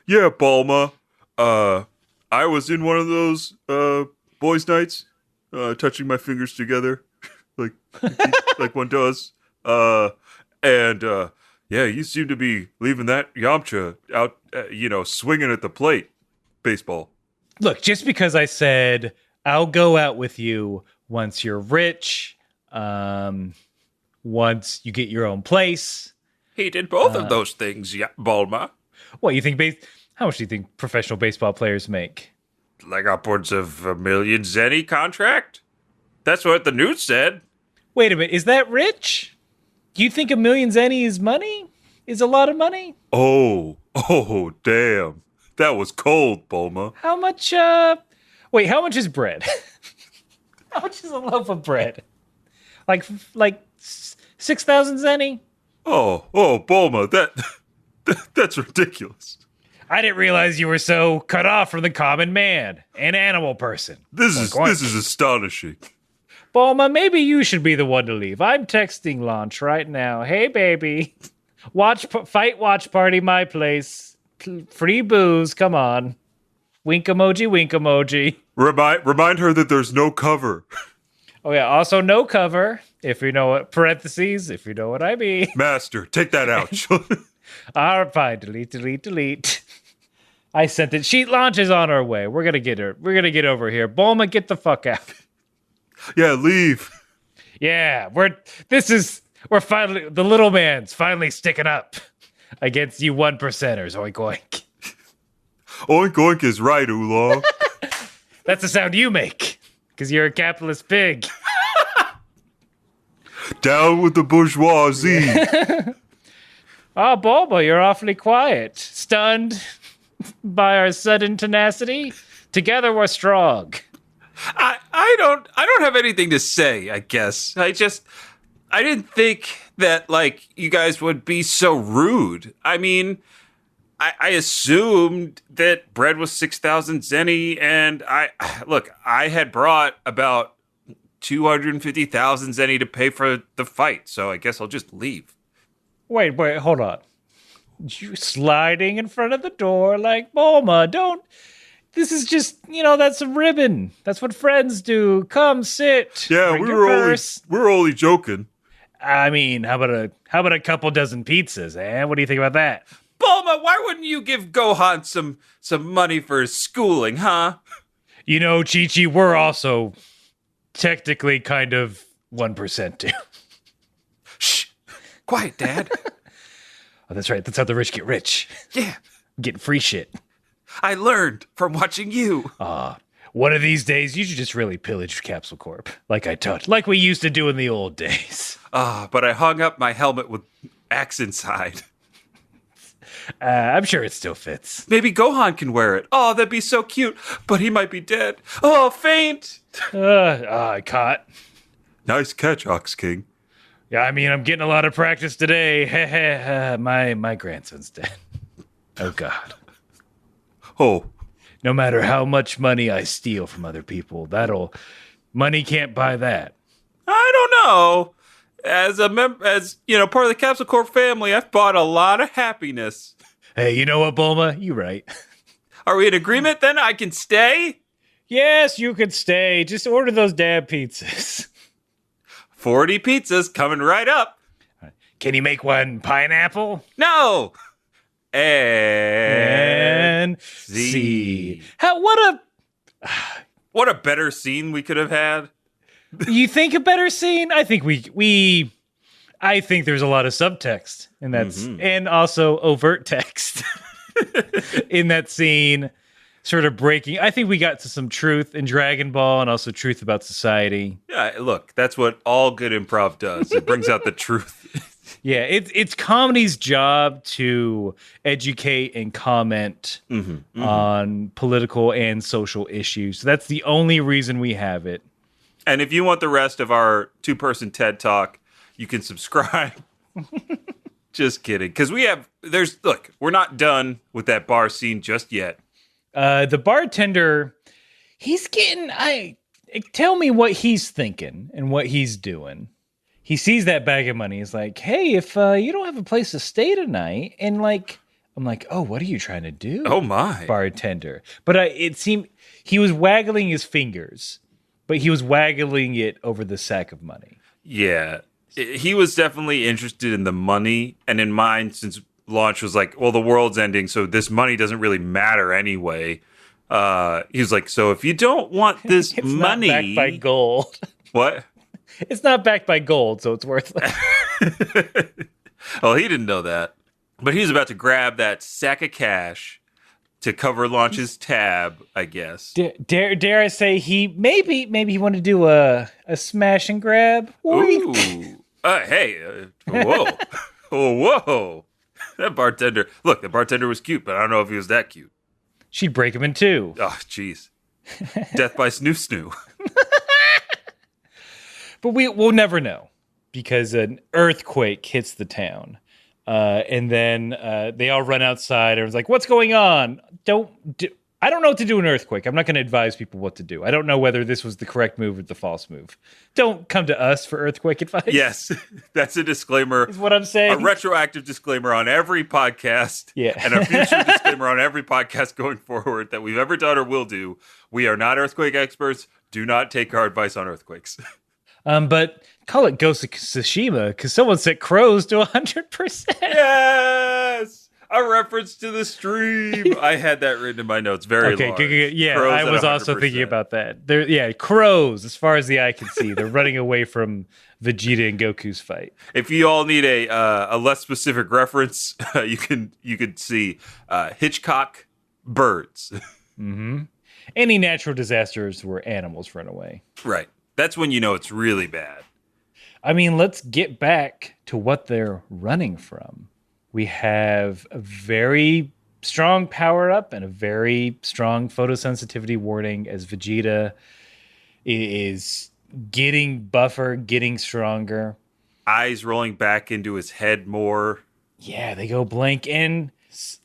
B: Yeah, Bulma. I was in one of those boys' nights, touching my fingers together, like one does. Yeah, you seem to be leaving that Yamcha out, swinging at the plate. Baseball.
A: Look, just because I said I'll go out with you once you're rich, once you get your own place.
C: He did both of those things, Bulma.
A: What, how much do you think professional baseball players make?
C: Like upwards of $1 million zenny contract? That's what the news said.
A: Wait a minute, is that rich? Do you think $1 million zenny is money? Is a lot of money?
B: Oh, damn. That was cold, Bulma.
A: How much, how much is bread? How much is a loaf of bread? Like 6,000 zenny?
B: Oh, Bulma, that's ridiculous.
A: I didn't realize you were so cut off from the common man, an animal person.
B: This is astonishing.
A: Bulma, maybe you should be the one to leave. I'm texting Launch right now. Hey, baby. Fight watch party, my place. Free booze, come on. Wink emoji, wink emoji.
B: Remind her that there's no cover.
A: Oh, yeah. Also, no cover, if you know what, parentheses, if you know what I mean.
B: Master, take that out.
A: All right, fine. Delete, delete, delete. I sent it. Sheet launch is on our way. We're going to get her. We're going to get over here. Bulma, get the fuck out.
B: Yeah, leave.
A: Yeah, we're finally, the little man's finally sticking up against you 1%ers. Oink, oink.
B: Oink oink is right, Oolong.
A: That's the sound you make, because you're a capitalist pig.
B: Down with the bourgeoisie.
A: Oh, Bulma, you're awfully quiet. Stunned by our sudden tenacity? Together we're strong.
C: I don't have anything to say, I guess. I didn't think that, like, you guys would be so rude. I mean, I assumed that bread was 6,000 zenny, and I had brought about 250,000 zenny to pay for the fight, so I guess I'll just leave.
A: Wait, hold on. You sliding in front of the door like, Bulma, don't... This is just, that's a ribbon. That's what friends do. Come sit.
B: Yeah,
A: Bring
B: we
A: your purse.
B: were only joking.
A: I mean, how about a couple dozen pizzas, eh? What do you think about that?
C: Bulma, why wouldn't you give Gohan some money for his schooling, huh?
A: Chi-Chi, we're also technically kind of 1% too.
C: Shh. Quiet, Dad.
A: Oh, that's right. That's how the rich get rich.
C: Yeah.
A: Getting free shit.
C: I learned from watching you.
A: One of these days, you should just really pillage Capsule Corp. Like we used to do in the old days.
C: But I hung up my helmet with axe inside.
A: I'm sure it still fits.
C: Maybe Gohan can wear it. Oh, that'd be so cute. But he might be dead. Oh, faint.
A: I caught.
B: Nice catch, Ox King.
A: Yeah, I mean, I'm getting a lot of practice today. My grandson's dead. Oh, God.
B: Oh.
A: No matter how much money I steal from other people, money can't buy that.
C: I don't know. As part of the Capsule Corp family, I've bought a lot of happiness.
A: Hey, you know what, Bulma? You right.
C: Are we in agreement then? I can stay?
A: Yes, you could stay. Just order those damn pizzas.
C: 40 pizzas coming right up.
A: Can you make one pineapple?
C: No. And
A: see.
C: What a better scene we could have had.
A: You think a better scene? I think I think there's a lot of subtext in that, and also overt text in that scene, sort of breaking. I think we got to some truth in Dragon Ball and also truth about society.
C: Yeah, look, that's what all good improv does. It brings out the truth.
A: Yeah, it's comedy's job to educate and comment on political and social issues. So that's the only reason we have it.
C: And if you want the rest of our 2-person TED Talk, you can subscribe. Just kidding. Because we're not done with that bar scene just yet.
A: The bartender, tell me what he's thinking and what he's doing. He sees that bag of money. He's like, hey, if you don't have a place to stay tonight, and I'm like, oh, what are you trying to do?
C: Oh, my.
A: Bartender. But it seemed he was waggling his fingers, but he was waggling it over the sack of money.
C: Yeah. He was definitely interested in the money, and in mine, since Launch was like, well, the world's ending, so this money doesn't really matter anyway. He was like, so if you don't want this
A: it's
C: money...
A: Not backed by gold.
C: What?
A: It's not backed by gold, so it's worthless.
C: Well, he didn't know that. But he was about to grab that sack of cash to cover Launch's tab, I guess.
A: Dare I say maybe he wanted to do a smash and grab?
C: Ooh. Hey. Whoa. Whoa. The bartender was cute, but I don't know if he was that cute.
A: She'd break him in two.
C: Oh, jeez. Death by snoo.
A: But we'll never know, because an earthquake hits the town. And then they all run outside. Everyone's like, what's going on? I don't know what to do in Earthquake. I'm not going to advise people what to do. I don't know whether this was the correct move or the false move. Don't come to us for Earthquake advice.
C: Yes, that's a disclaimer.
A: Is what I'm saying.
C: A retroactive disclaimer on every podcast.
A: Yeah.
C: And a future disclaimer on every podcast going forward that we've ever done or will do. We are not earthquake experts. Do not take our advice on earthquakes.
A: But call it Ghost of Tsushima because someone set crows to 100%.
C: Yes! A reference to the stream. I had that written in my notes. Very
A: okay,
C: large.
A: good. Yeah,
C: Crows
A: I
C: at
A: was also
C: 100%.
A: thinking about that. Crows, as far as the eye can see. They're running away from Vegeta and Goku's fight.
C: If you all need a less specific reference, you could see Hitchcock birds.
A: Mm-hmm. Any natural disasters where animals run away.
C: Right. That's when you know it's really bad.
A: I mean, let's get back to what they're running from. We have a very strong power up and a very strong photosensitivity warning as Vegeta is getting buffer, getting stronger.
C: Eyes rolling back into his head more.
A: Yeah, they go blank and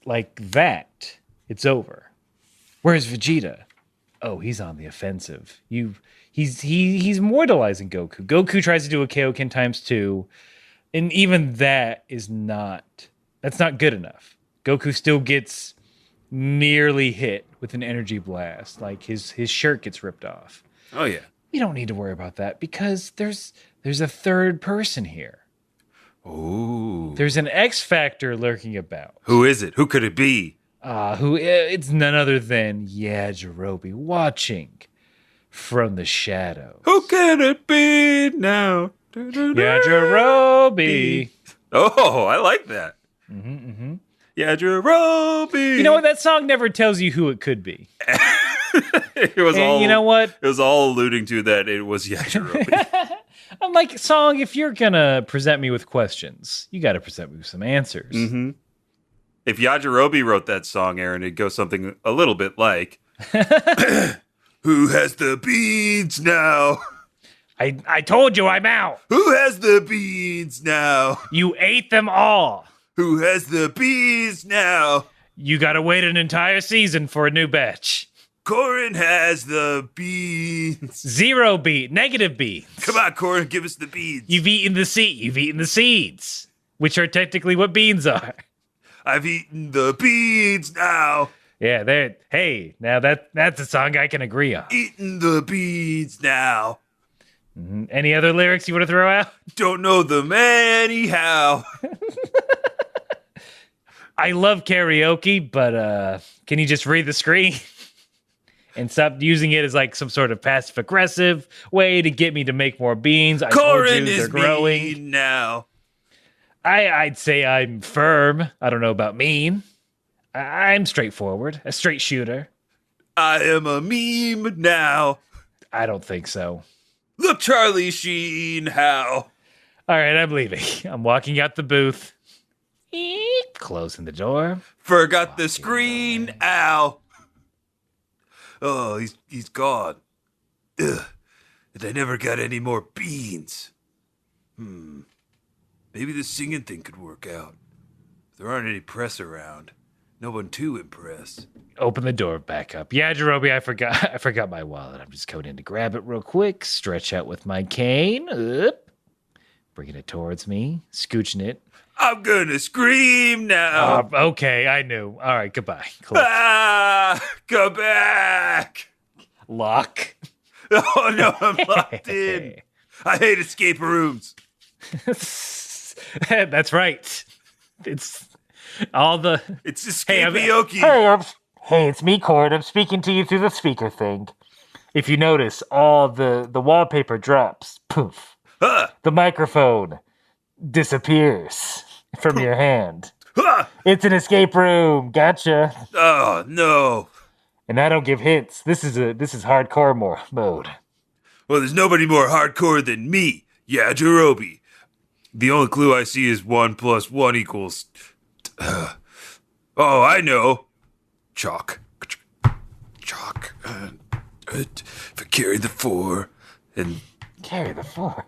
A: like that. It's over. Where's Vegeta? Oh, he's on the offensive. He's mortalizing Goku. Goku tries to do a Kaioken ×2, and even that is that's not good enough. Goku still gets nearly hit with an energy blast. Like his shirt gets ripped off.
C: Oh yeah.
A: We don't need to worry about that because there's a third person here.
C: Ooh.
A: There's an X Factor lurking about.
C: Who is it? Who could it be?
A: It's none other than Yajirobe watching from the shadows.
C: Who can it be now?
A: Yajirobe.
C: Oh, I like that.
A: Mm-hmm.
C: Yajirobe.
A: You know what? That song never tells you who it could be.
C: It was all.
A: You know what?
C: It was all alluding to that it was Yajirobe.
A: I'm like, song, if you're gonna present me with questions, you got to present me with some answers.
C: Mm-hmm. If Yajirobe wrote that song, Aaron, it'd go something a little bit like, "Who has the beads now?
A: I told you I'm out.
C: Who has the beads now?
A: You ate them all.
C: Who has the beads now?
A: You got to wait an entire season for a new batch.
C: Corin has the beads.
A: 0 beat, negative beats.
C: Come on, Corin, give us the beads.
A: You've eaten the seeds, which are technically what beans are.
C: I've eaten the beads now.
A: Yeah, there. Hey, now that's a song I can agree on.
C: Eating the beads now.
A: Mm-hmm. Any other lyrics you want to throw out?
C: Don't know them anyhow.
A: I love karaoke, but can you just read the screen and stop using it as like some sort of passive aggressive way to get me to make more beans? I
C: Corin
A: told you
C: is
A: they're growing
C: mean now.
A: I'd say I'm firm. I don't know about mean. I'm straightforward, a straight shooter.
C: I am a meme now.
A: I don't think so.
C: Look, Charlie Sheen, how?
A: All right, I'm leaving. I'm walking out the booth. Eek, closing the door.
C: Forgot the screen, ow. Oh, he's gone. Ugh. And I never got any more beans. Maybe the singing thing could work out. There aren't any press around. No one to impress.
A: Open the door back up. Yeah, Jerobe, I forgot my wallet. I'm just going in to grab it real quick. Stretch out with my cane. Up. Bringing it towards me. Scooching it.
C: I'm gonna scream now.
A: Okay, I knew. All right, goodbye. Click.
C: Come back.
A: Lock.
C: Oh no, I'm locked in. I hate escape rooms.
A: That's right. It's all the...
C: It's escape-oki.
A: Hey, it's me, Cord. I'm speaking to you through the speaker thing. If you notice, all the wallpaper drops. Poof. The microphone disappears from your hand. It's an escape room. Gotcha.
C: Oh, no.
A: And I don't give hints. This is hardcore mode.
C: Well, there's nobody more hardcore than me. Yeah, Jerobe. The only clue I see is 1 + 1 equals... oh, I know. Chalk. Chalk. For carry the 4. And...
A: Carry the 4?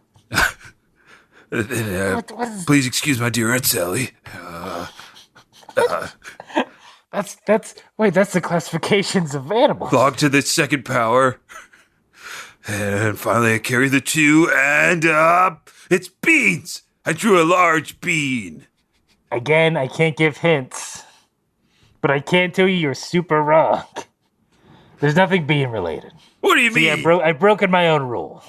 C: Please excuse my dear Aunt Sally.
A: That's the classifications of animals.
C: Log to the second power. And finally I carry the 2 and it's beans. I drew a large bean.
A: Again, I can't give hints, but I can tell you you're super wrong. There's nothing being related.
C: What do you
A: See,
C: mean?
A: I've broken my own rule.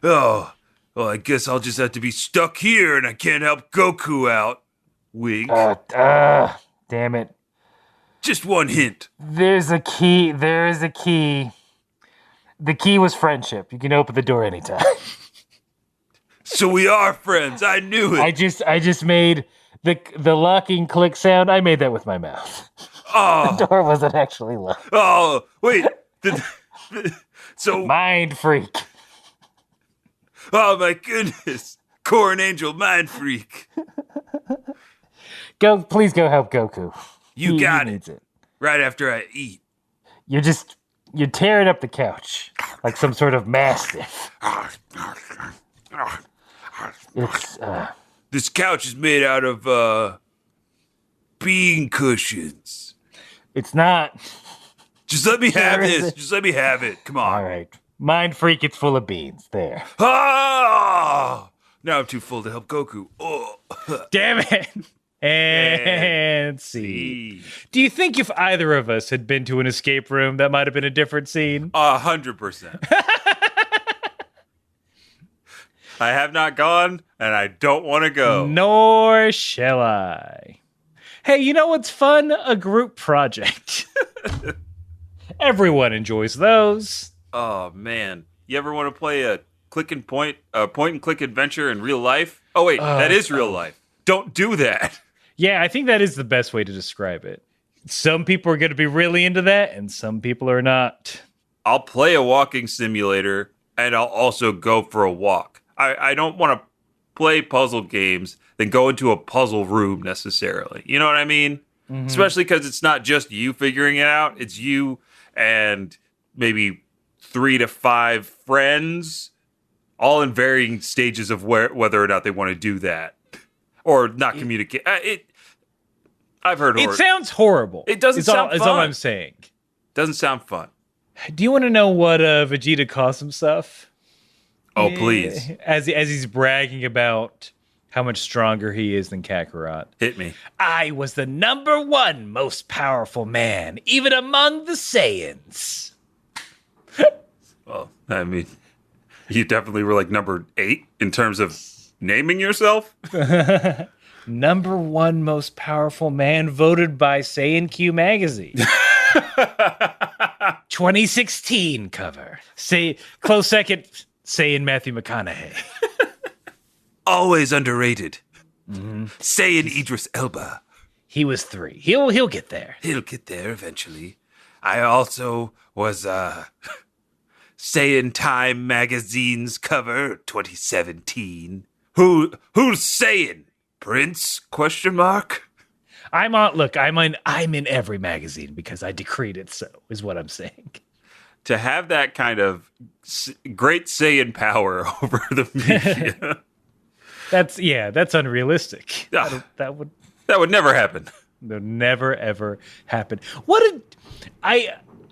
C: Oh, well, I guess I'll just have to be stuck here and I can't help Goku out. Wink.
A: Damn it.
C: Just one hint.
A: There's a key. There is a key. The key was friendship. You can open the door anytime.
C: So we are friends. I knew it.
A: I just made the locking click sound. I made that with my mouth.
C: Oh,
A: The door wasn't actually locked.
C: oh, wait. So,
A: Mind freak.
C: oh my goodness. Corn Angel Mind Freak.
A: Please go help Goku.
C: You
A: He
C: got
A: needs
C: it. Right after I eat.
A: You're tearing up the couch like some sort of mastiff. It's
C: This couch is made out of bean cushions.
A: it's not.
C: Just let me have
A: There is
C: this.
A: a-
C: Just let me have it. Come on.
A: All right. Mind freak, it's full of beans. There.
C: Ah! Now I'm too full to help Goku. Oh.
A: Damn it. And see. Do you think if either of us had been to an escape room, that might have been a different scene?
C: 100%. I have not gone, and I don't want to go.
A: Nor shall I. Hey, you know what's fun? A group project. Everyone enjoys those.
C: Oh man, you ever want to play a point and click adventure in real life? Oh wait, that is real life. Don't do that.
A: Yeah, I think that is the best way to describe it. Some people are going to be really into that, and some people are not.
C: I'll play a walking simulator, and I'll also go for a walk. I don't want to play puzzle games, then go into a puzzle room necessarily. You know what I mean? Mm-hmm. Especially because it's not just you figuring it out. It's you and maybe 3 to 5 friends, all in varying stages of whether or not they want to do that or not communicate. I've heard horror.
A: It sounds horrible.
C: It doesn't sound fun.
A: Is all I'm saying.
C: Doesn't sound fun.
A: Do you want to know what Vegeta calls himself?
C: Oh, please.
A: As he's bragging about how much stronger he is than Kakarot.
C: Hit me.
A: I was the #1 most powerful man, even among the Saiyans.
C: Well, I mean, you definitely were like number 8 in terms of naming yourself.
A: #1 most powerful man voted by Saiyan Q magazine. 2016 cover. Close second, Saiyan Matthew McConaughey.
C: Always underrated. Mm-hmm. Saiyan Idris Elba.
A: He was 3. He'll get there.
C: He'll get there eventually. I also was Saiyan Time magazine's cover 2017. Who's Saiyan? Prince? Question mark.
A: I'm in every magazine because I decreed it so, is what I'm saying.
C: To have that kind of great Saiyan power over the media.
A: That's unrealistic. That would
C: never happen.
A: That would never ever happen.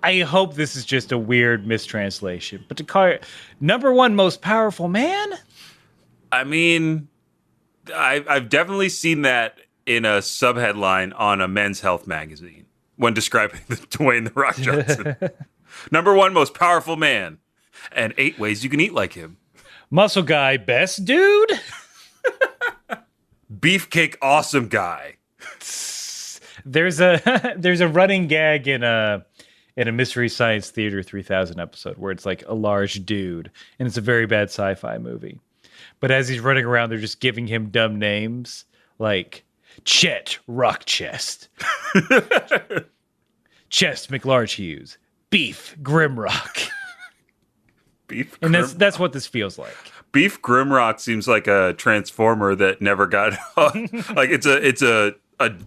A: I hope this is just a weird mistranslation, but to call it #1 most powerful man?
C: I mean, I've definitely seen that in a subheadline on a Men's Health magazine when describing Dwayne The Rock Johnson. #1 most powerful man, and 8 ways you can eat like him.
A: Muscle guy, best dude.
C: Beefcake, awesome guy.
A: There's a running gag in a Mystery Science Theater 3000 episode where it's like a large dude, and it's a very bad sci-fi movie. But as he's running around, they're just giving him dumb names like Chet Rock Chest, Chest McLarge Hughes, Beef Grimrock.
C: Beef,
A: and that's what this feels like.
C: Beef Grimrock seems like a transformer that never got like it's a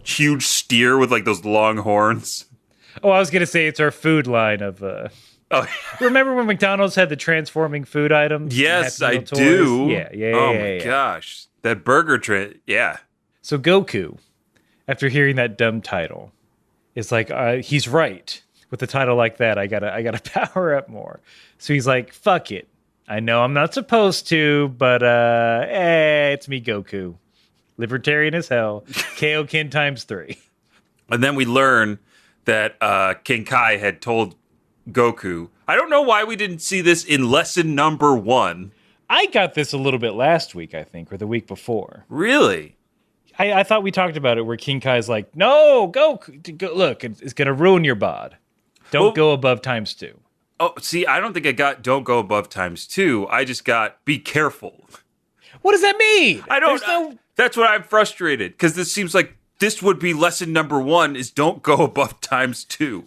C: huge steer with like those long horns.
A: Oh, I was gonna say it's our food line of.
C: Oh,
A: remember when McDonald's had the transforming food items?
C: Yes, I do.
A: Yeah.
C: Oh my gosh, that burger trend. Yeah.
A: So Goku, after hearing that dumb title, is like, he's right. With a title like that, I gotta power up more. So he's like, fuck it. I know I'm not supposed to, but it's me, Goku. Libertarian as hell. Kaioken times 3.
C: And then we learn that King Kai had told Goku. I don't know why we didn't see this in lesson number 1.
A: I got this a little bit last week, I think, or the week before.
C: Really?
A: I thought we talked about it where King Kai's like, no, Goku, look, it's going to ruin your bod. Don't go above times 2.
C: Oh, see, I don't think I got don't go above times 2. I just got be careful.
A: What does that mean?
C: I don't know. That's what I'm frustrated, because this seems like this would be lesson number 1 is don't go above times 2.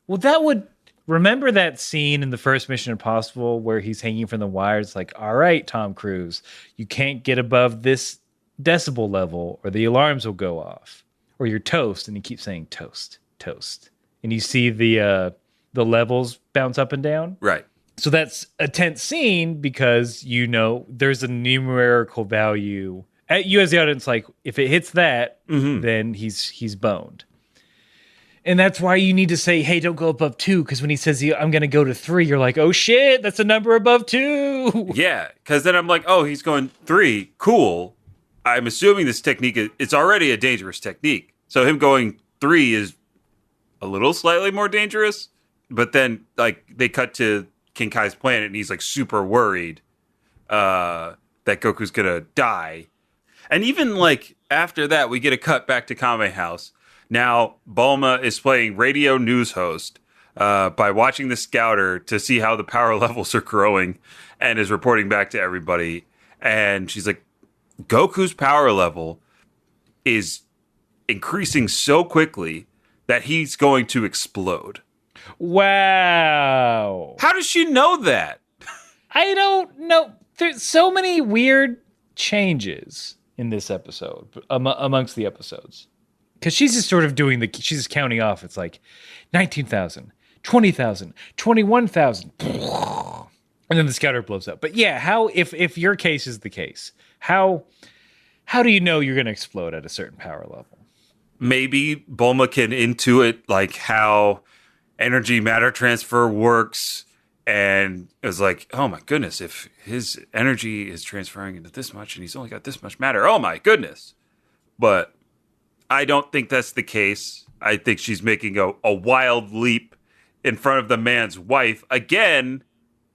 A: Well, that would... Remember that scene in the first Mission Impossible where he's hanging from the wires like, all right, Tom Cruise, you can't get above this decibel level or the alarms will go off. Or you're toast, and he keeps saying toast, toast. And you see the levels bounce up and down.
C: Right.
A: So that's a tense scene because, you know, there's a numerical value. You as the audience, like, if it hits that, then he's boned. And that's why you need to say, hey, don't go above 2, because when he says, I'm going to go to 3, you're like, oh, shit, that's a number above 2.
C: Yeah, because then I'm like, oh, he's going 3. Cool. I'm assuming this technique, it's already a dangerous technique. So him going 3 is a little slightly more dangerous. But then, like, they cut to King Kai's planet, and he's, like, super worried that Goku's going to die. And even, like, after that, we get a cut back to Kame House. Now, Bulma is playing radio news host by watching the scouter to see how the power levels are growing and is reporting back to everybody. And she's like, Goku's power level is increasing so quickly that he's going to explode.
A: Wow.
C: How does she know that?
A: I don't know. There's so many weird changes in this episode, amongst the episodes. Because she's just sort of she's just counting off. It's like 19,000, 20,000, 21,000. And then the scouter blows up. But yeah, how, if your case is the case, how do you know you're going to explode at a certain power level?
C: Maybe Bulma can intuit like how energy matter transfer works. And it was like, oh my goodness, if his energy is transferring into this much and he's only got this much matter, oh my goodness. But I don't think that's the case. I think she's making a wild leap in front of the man's wife. Again,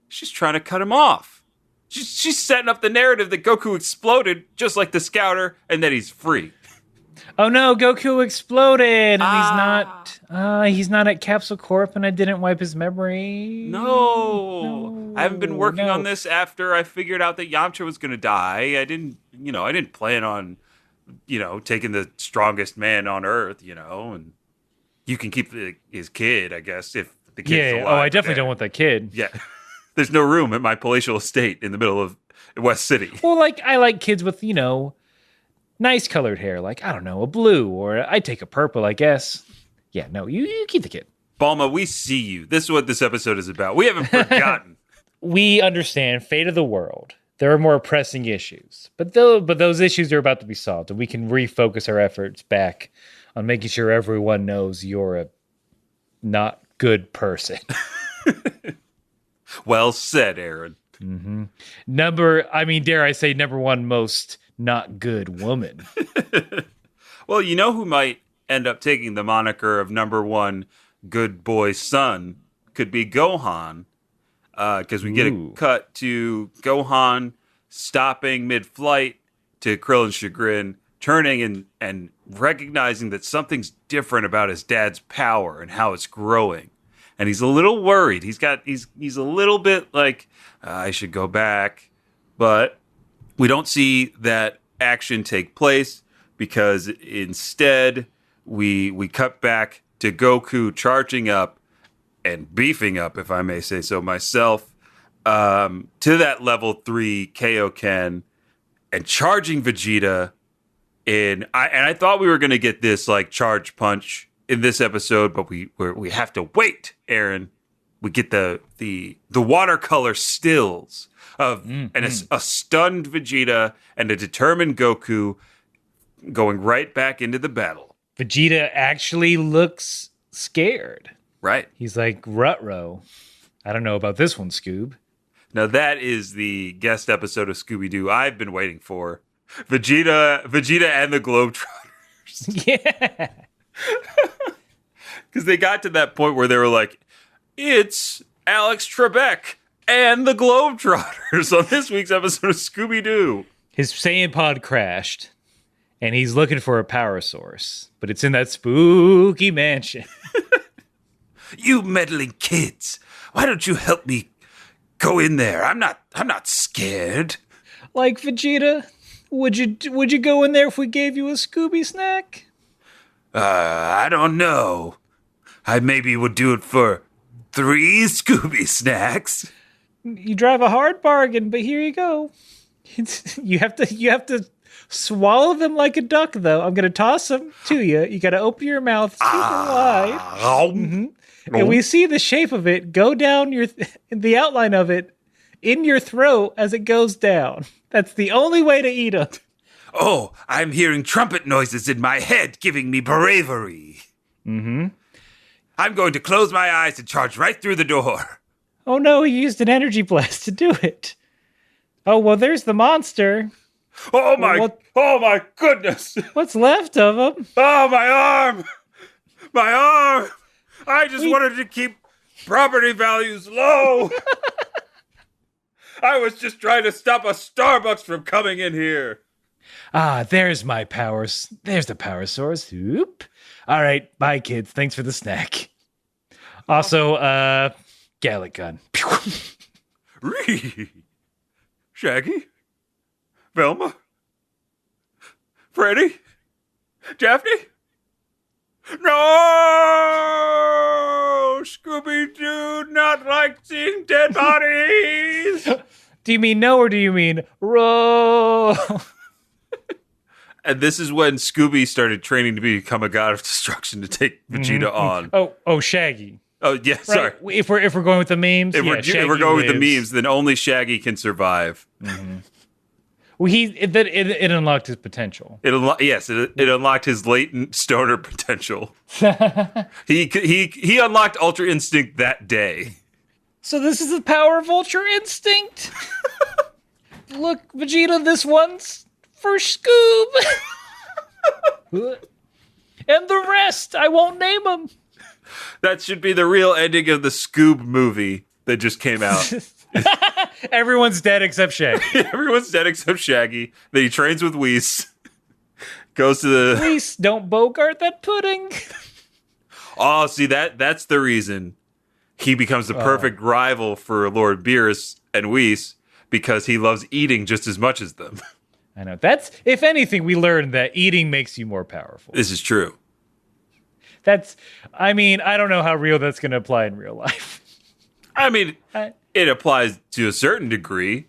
C: she's trying to cut him off. She's setting up the narrative that Goku exploded just like the scouter and that he's free.
A: Oh no, Goku exploded and he's not at Capsule Corp and I didn't wipe his memory.
C: No. I haven't been working on this after I figured out that Yamcha was going to die. I didn't plan on taking the strongest man on Earth, and you can keep his kid, I guess, if the kid's alive.
A: Oh, I definitely don't want that kid.
C: Yeah. There's no room at my palatial estate in the middle of West City.
A: Well, like, I like kids with, nice colored hair, like, I don't know, a blue, or I'd take a purple, I guess. Yeah, no, you keep the kid.
C: Bulma, we see you. This is what this episode is about. We haven't forgotten.
A: We understand fate of the world. There are more pressing issues, but those issues are about to be solved, and we can refocus our efforts back on making sure everyone knows you're a not good person.
C: Well said, Aaron.
A: Mm-hmm. Dare I say, number one most not good woman.
C: Well, you know who might end up taking the moniker of number one good boy son could be Gohan. Because we get a cut to Gohan stopping mid-flight to Krillin's chagrin, turning and recognizing that something's different about his dad's power and how it's growing. And he's a little worried. He's a little bit like, I should go back. But we don't see that action take place because instead we cut back to Goku charging up and beefing up, if I may say so myself, to that level 3 Kaioken and charging Vegeta I thought we were going to get this like charge punch in this episode, but we have to wait, Aaron. We get the watercolor stills of a stunned Vegeta and a determined Goku going right back into the battle.
A: Vegeta actually looks scared.
C: Right.
A: He's like, Ruh-roh. I don't know about this one, Scoob.
C: Now that is the guest episode of Scooby Doo I've been waiting for. Vegeta and the Globetrotters.
A: Yeah.
C: Because they got to that point where they were like, it's Alex Trebek and the Globetrotters on this week's episode of Scooby Doo.
A: His Saiyan pod crashed, and he's looking for a power source, but it's in that spooky mansion.
C: You meddling kids, why don't you help me go in there? I'm not scared.
A: Like, Vegeta, would you go in there if we gave you a Scooby snack?
C: I don't know. I maybe would do it for 3 Scooby snacks.
A: You drive a hard bargain, but here you go. You have to swallow them like a duck, though. I'm gonna toss them to you. You gotta open your mouth super wide, and we see the shape of it go down the outline of it in your throat as it goes down. That's the only way to eat them.
C: Oh, I'm hearing trumpet noises in my head, giving me bravery. I'm going to close my eyes and charge right through the door.
A: Oh no, he used an energy blast to do it. Oh, well, there's the monster.
C: Oh my goodness.
A: What's left of him?
C: Oh, my arm. My arm. I just wanted to keep property values low. I was just trying to stop a Starbucks from coming in here.
A: Ah, there's my powers. There's the power source. Oop. All right, bye, kids. Thanks for the snack. Also, Gallic gun.
C: Shaggy? Velma? Freddy? Daphne? No! Scooby-Doo not like seeing dead bodies!
A: Do you mean no or do you mean roll?
C: And this is when Scooby started training to become a god of destruction to take Vegeta on.
A: Oh, Shaggy.
C: Oh, yeah, sorry.
A: Right? If we're going with the memes,
C: If
A: Shaggy
C: we're going with the
A: lives.
C: memes, then only Shaggy can survive.
A: Well, it unlocked his potential.
C: It unlocked his latent stoner potential. He unlocked Ultra Instinct that day.
A: So this is the power of Ultra Instinct. Look, Vegeta, this one's for Scoob. And the rest, I won't name them.
C: That should be the real ending of the Scoob movie that just came out.
A: Everyone's dead except Shaggy.
C: Everyone's dead except Shaggy. Then he trains with Whis. Goes to the...
A: Please don't bogart that pudding.
C: Oh, see, that's the reason he becomes the perfect rival for Lord Beerus and Whis, because he loves eating just as much as them.
A: I know. That's, if anything, we learned that eating makes you more powerful.
C: This is true.
A: I don't know how real that's going to apply in real life.
C: I mean, it applies to a certain degree.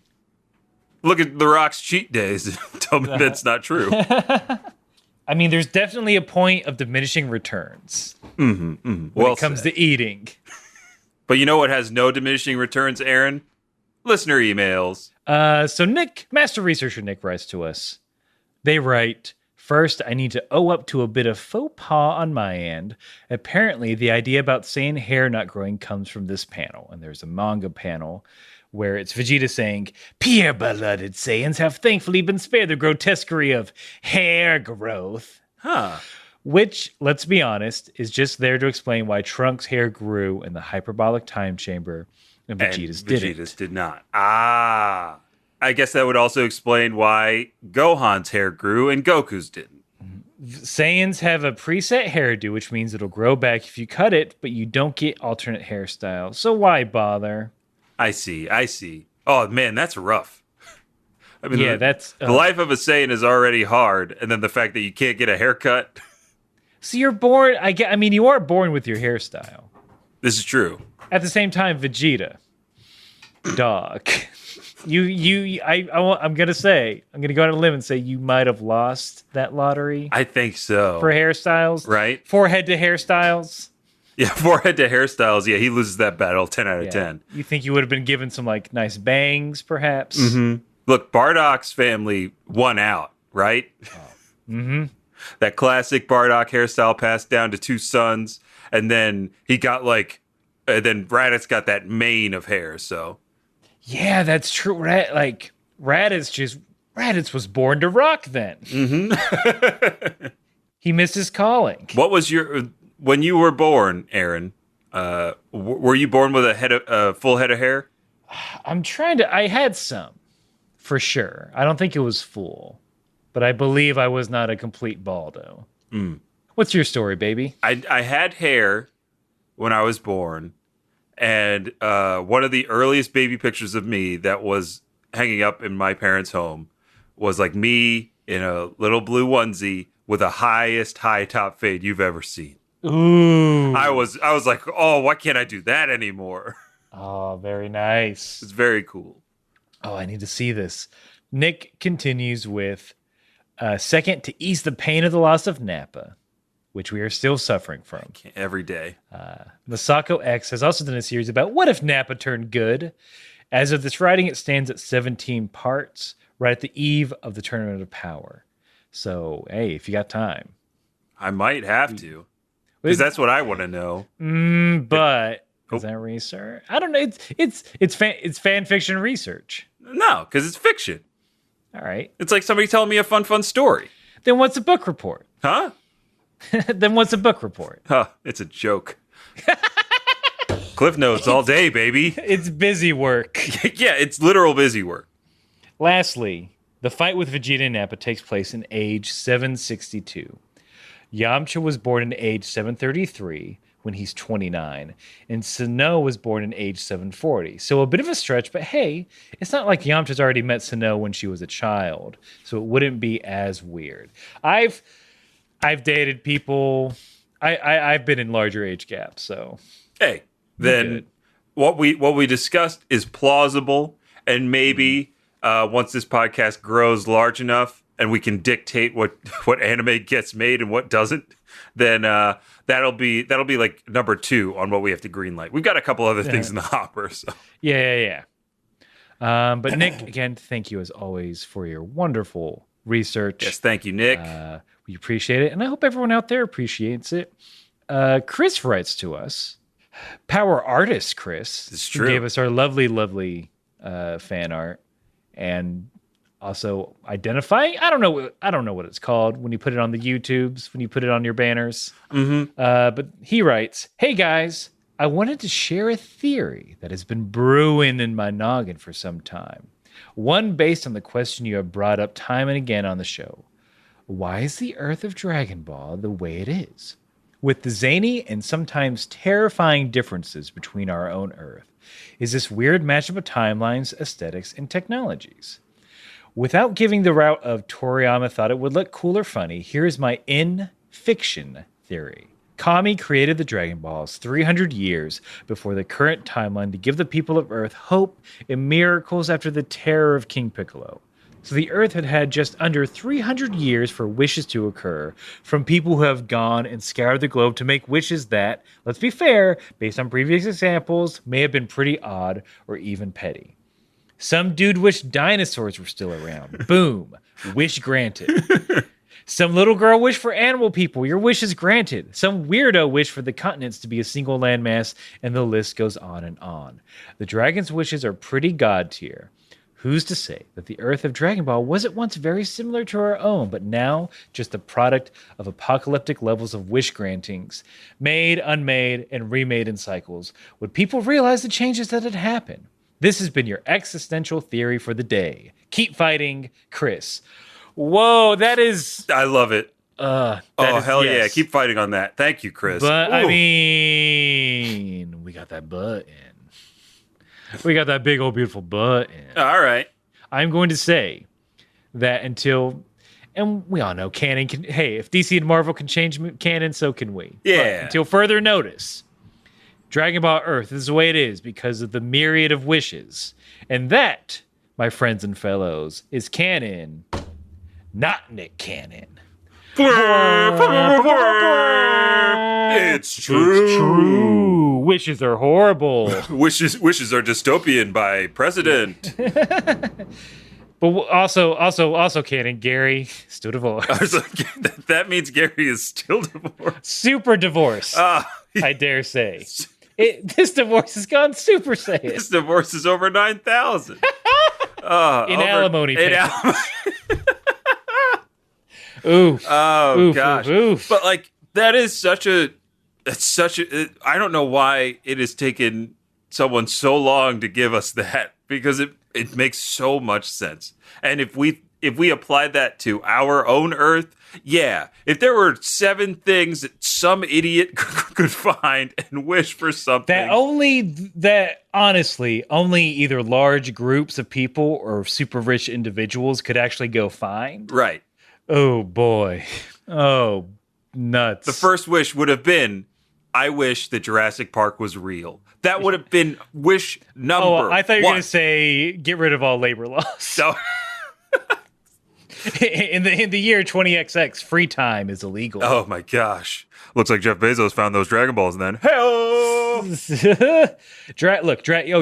C: Look at The Rock's cheat days. Tell me that's not true.
A: I mean, there's definitely a point of diminishing returns when it comes to eating.
C: But you know what has no diminishing returns, Aaron? Listener emails.
A: So Nick, Master Researcher Nick, writes to us. They write, first, I need to owe up to a bit of faux pas on my end. Apparently, the idea about Saiyan hair not growing comes from this panel. And there's a manga panel where it's Vegeta saying, pure-blooded Saiyans have thankfully been spared the grotesquerie of hair growth.
C: Huh.
A: Which, let's be honest, is just there to explain why Trunks' hair grew in the hyperbolic time chamber and Vegeta's
C: did not. Ah. I guess that would also explain why Gohan's hair grew and Goku's didn't.
A: Saiyans have a preset hairdo, which means it'll grow back if you cut it, but you don't get alternate hairstyles. So why bother?
C: I see. Oh, man, that's rough. I mean,
A: yeah,
C: the life of a Saiyan is already hard, and then the fact that you can't get a haircut.
A: So you're born, you are born with your hairstyle.
C: This is true.
A: At the same time, Vegeta, dog, I'm gonna go on a limb and say you might have lost that lottery.
C: I think so.
A: For hairstyles,
C: right?
A: Forehead to hairstyles.
C: Yeah, forehead to hairstyles. Yeah, he loses that battle 10 out of 10.
A: You think you would have been given some nice bangs, perhaps?
C: Mm-hmm. Look, Bardock's family won out, right?
A: Mm-hmm.
C: That classic Bardock hairstyle passed down to 2 sons. and then he got then Raditz got that mane of hair. So
A: Yeah, that's true. Raditz was born to rock then.
C: Mm-hmm.
A: He missed his calling.
C: What was when you were born, Aaron? Were you born with a full head of hair?
A: I had some, for sure. I don't think it was full, but I believe I was not a complete baldo. What's your story, baby?
C: I had hair when I was born, and one of the earliest baby pictures of me that was hanging up in my parents' home was like me in a little blue onesie with the highest high top fade you've ever seen.
A: Ooh.
C: I was like, oh, why can't I do that anymore?
A: Oh, very nice.
C: It's very cool.
A: Oh, I need to see this. Nick continues with second, to ease the pain of the loss of Nappa, which we are still suffering from.
C: Every day.
A: Masako X has also done a series about what if Nappa turned good. As of this writing, it stands at 17 parts, right at the eve of the Tournament of Power. So, hey, if you got time.
C: I might have to. Because that's what I want to know.
A: But is that research? I don't know. It's fan fiction research.
C: No, because it's fiction.
A: All right.
C: It's like somebody telling me a fun story.
A: Then what's a book report?
C: Huh?
A: Then what's a book report?
C: Huh, it's a joke. Cliff notes all day, baby.
A: It's busy work.
C: Yeah, it's literal busy work.
A: Lastly, the fight with Vegeta and Nappa takes place in age 762. Yamcha was born in age 733 when he's 29, and Sinnoh was born in age 740. So a bit of a stretch, but hey, it's not like Yamcha's already met Sinnoh when she was a child, so it wouldn't be as weird. I've dated people. I've been in larger age gaps, so
C: hey, then what we discussed is plausible, and maybe once this podcast grows large enough and we can dictate what anime gets made and what doesn't, then that'll be like number 2 on what we have to greenlight. We've got a couple other things in the hopper. So
A: yeah. But Nick, again, thank you as always for your wonderful research.
C: Yes, thank you, Nick.
A: We appreciate it, and I hope everyone out there appreciates it. Chris writes to us. Power artist Chris.
C: It's true.
A: Who gave us our lovely fan art, and also identifying. I don't know what it's called when you put it on the YouTubes, when you put it on your banners. But he writes, "Hey guys, I wanted to share a theory that has been brewing in my noggin for some time. One based on the question you have brought up time and again on the show. Why is the Earth of Dragon Ball the way it is? With the zany and sometimes terrifying differences between our own Earth, is this weird matchup of timelines, aesthetics, and technologies? Without giving the route of Toriyama thought it would look cool or funny, here's my in-fiction theory. Kame created the Dragon Balls 300 years before the current timeline to give the people of Earth hope and miracles after the terror of King Piccolo. So the Earth had had just under 300 years for wishes to occur from people who have gone and scoured the globe to make wishes that, let's be fair, based on previous examples, may have been pretty odd or even petty. Some dude wished dinosaurs were still around. Boom. Wish granted. Some little girl wished for animal people. Your wish is granted. Some weirdo wished for the continents to be a single landmass, and the list goes on and on. The dragon's wishes are pretty god tier. Who's to say that the Earth of Dragon Ball was at once very similar to our own, but now just a product of apocalyptic levels of wish grantings, made, unmade, and remade in cycles? Would people realize the changes that had happened? This has been your existential theory for the day. Keep fighting, Chris." Whoa, that is...
C: I love it. Hell
A: yes.
C: yeah. Keep fighting on that. Thank you, Chris.
A: But,
C: Ooh.
A: I mean, we got that button. We got that big old beautiful button.
C: All right.
A: I'm going to say that until... And we all know canon can... Hey, if DC and Marvel can change canon, so can we.
C: Yeah.
A: But until further notice, Dragon Ball Earth is the way it is because of the myriad of wishes. And that, my friends and fellows, is canon, not Nick Cannon.
C: It's true.
A: Wishes are horrible.
C: Wishes are dystopian by president.
A: But also canon, Gary still divorced.
C: I was like, that means Gary is still divorced.
A: Super divorced. I dare say. This divorce has gone Super Saiyan.
C: This divorce is over 9,000.
A: In alimony
C: in
A: payments. Oof.
C: Oh,
A: oof,
C: gosh.
A: Oof.
C: But, like, that is such a... I don't know why it has taken someone so long to give us that, because it makes so much sense. And if we applied that to our own Earth, yeah, if there were 7 things that some idiot could find and wish for something,
A: that honestly only either large groups of people or super rich individuals could actually go find.
C: right?
A: Oh boy. Oh, nuts.
C: The first wish would have been, I wish that Jurassic Park was real. That would have been wish number
A: I thought you were
C: one.
A: going to say get rid of all labor laws.
C: So,
A: in the year 20XX, free time is illegal.
C: oh my gosh. Looks like Jeff Bezos found those Dragon Balls then. Hell!
A: Oh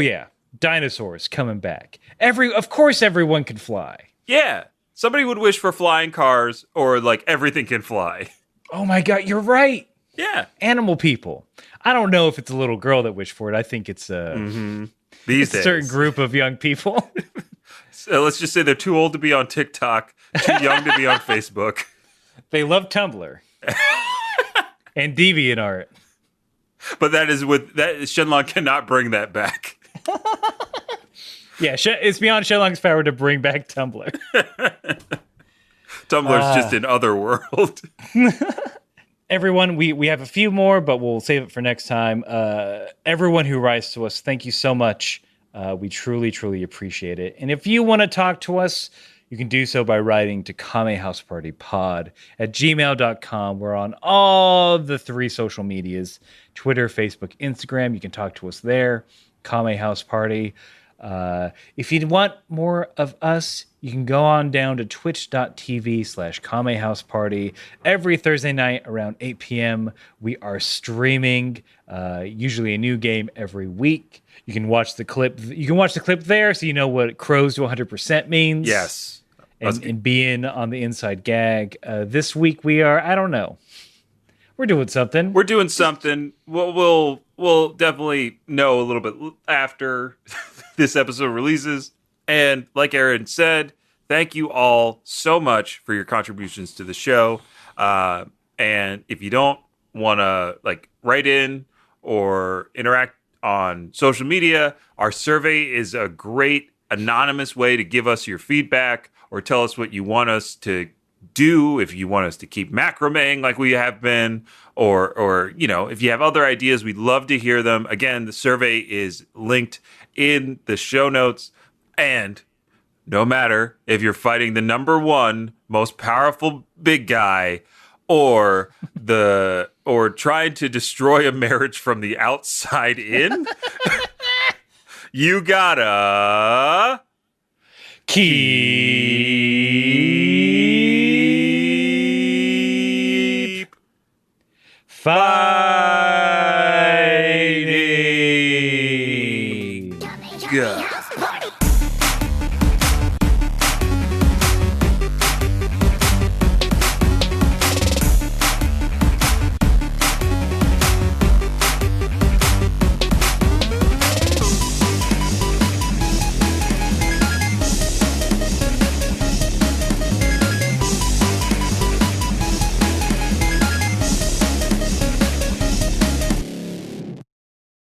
A: yeah, dinosaurs coming back. Of course everyone can fly.
C: Yeah. Somebody would wish for flying cars or like everything can fly.
A: Oh my god, you're right.
C: Yeah.
A: Animal people. I don't know if it's a little girl that wished for it. I think it's
C: These days.
A: a certain group of young people.
C: So let's just say they're too old to be on TikTok, too young to be on Facebook.
A: They love Tumblr and DeviantArt.
C: But Shenlong cannot bring that back.
A: Yeah, it's beyond Shenlong's power to bring back Tumblr.
C: Tumblr's just an other world.
A: Everyone, we have a few more, but we'll save it for next time. Everyone who writes to us, thank you so much. We truly, truly appreciate it. And if you want to talk to us, you can do so by writing to kamehousepartypod@gmail.com. We're on all the 3 social medias, Twitter, Facebook, Instagram. You can talk to us there, Kame House Party. If you want more of us, you can go on down to twitch.tv/Kame House Party. Every Thursday night around 8 p.m. we are streaming, usually a new game every week. You can watch the clip. You can watch the clip there, so you know what crows to 100% means.
C: Yes,
A: and be in on the inside gag. This week we are. I don't know. We're doing something.
C: We're doing something. We'll definitely know a little bit after this episode releases. And like Aaron said, thank you all so much for your contributions to the show. And if you don't want to write in or interact on social media, our survey is a great anonymous way to give us your feedback or tell us what you want us to do, if you want us to keep macrameing like we have been, or if you have other ideas, we'd love to hear them. Again, the survey is linked in the show notes. And no matter if you're fighting the number 1 most powerful big guy or trying to destroy a marriage from the outside in, you gotta
A: Keep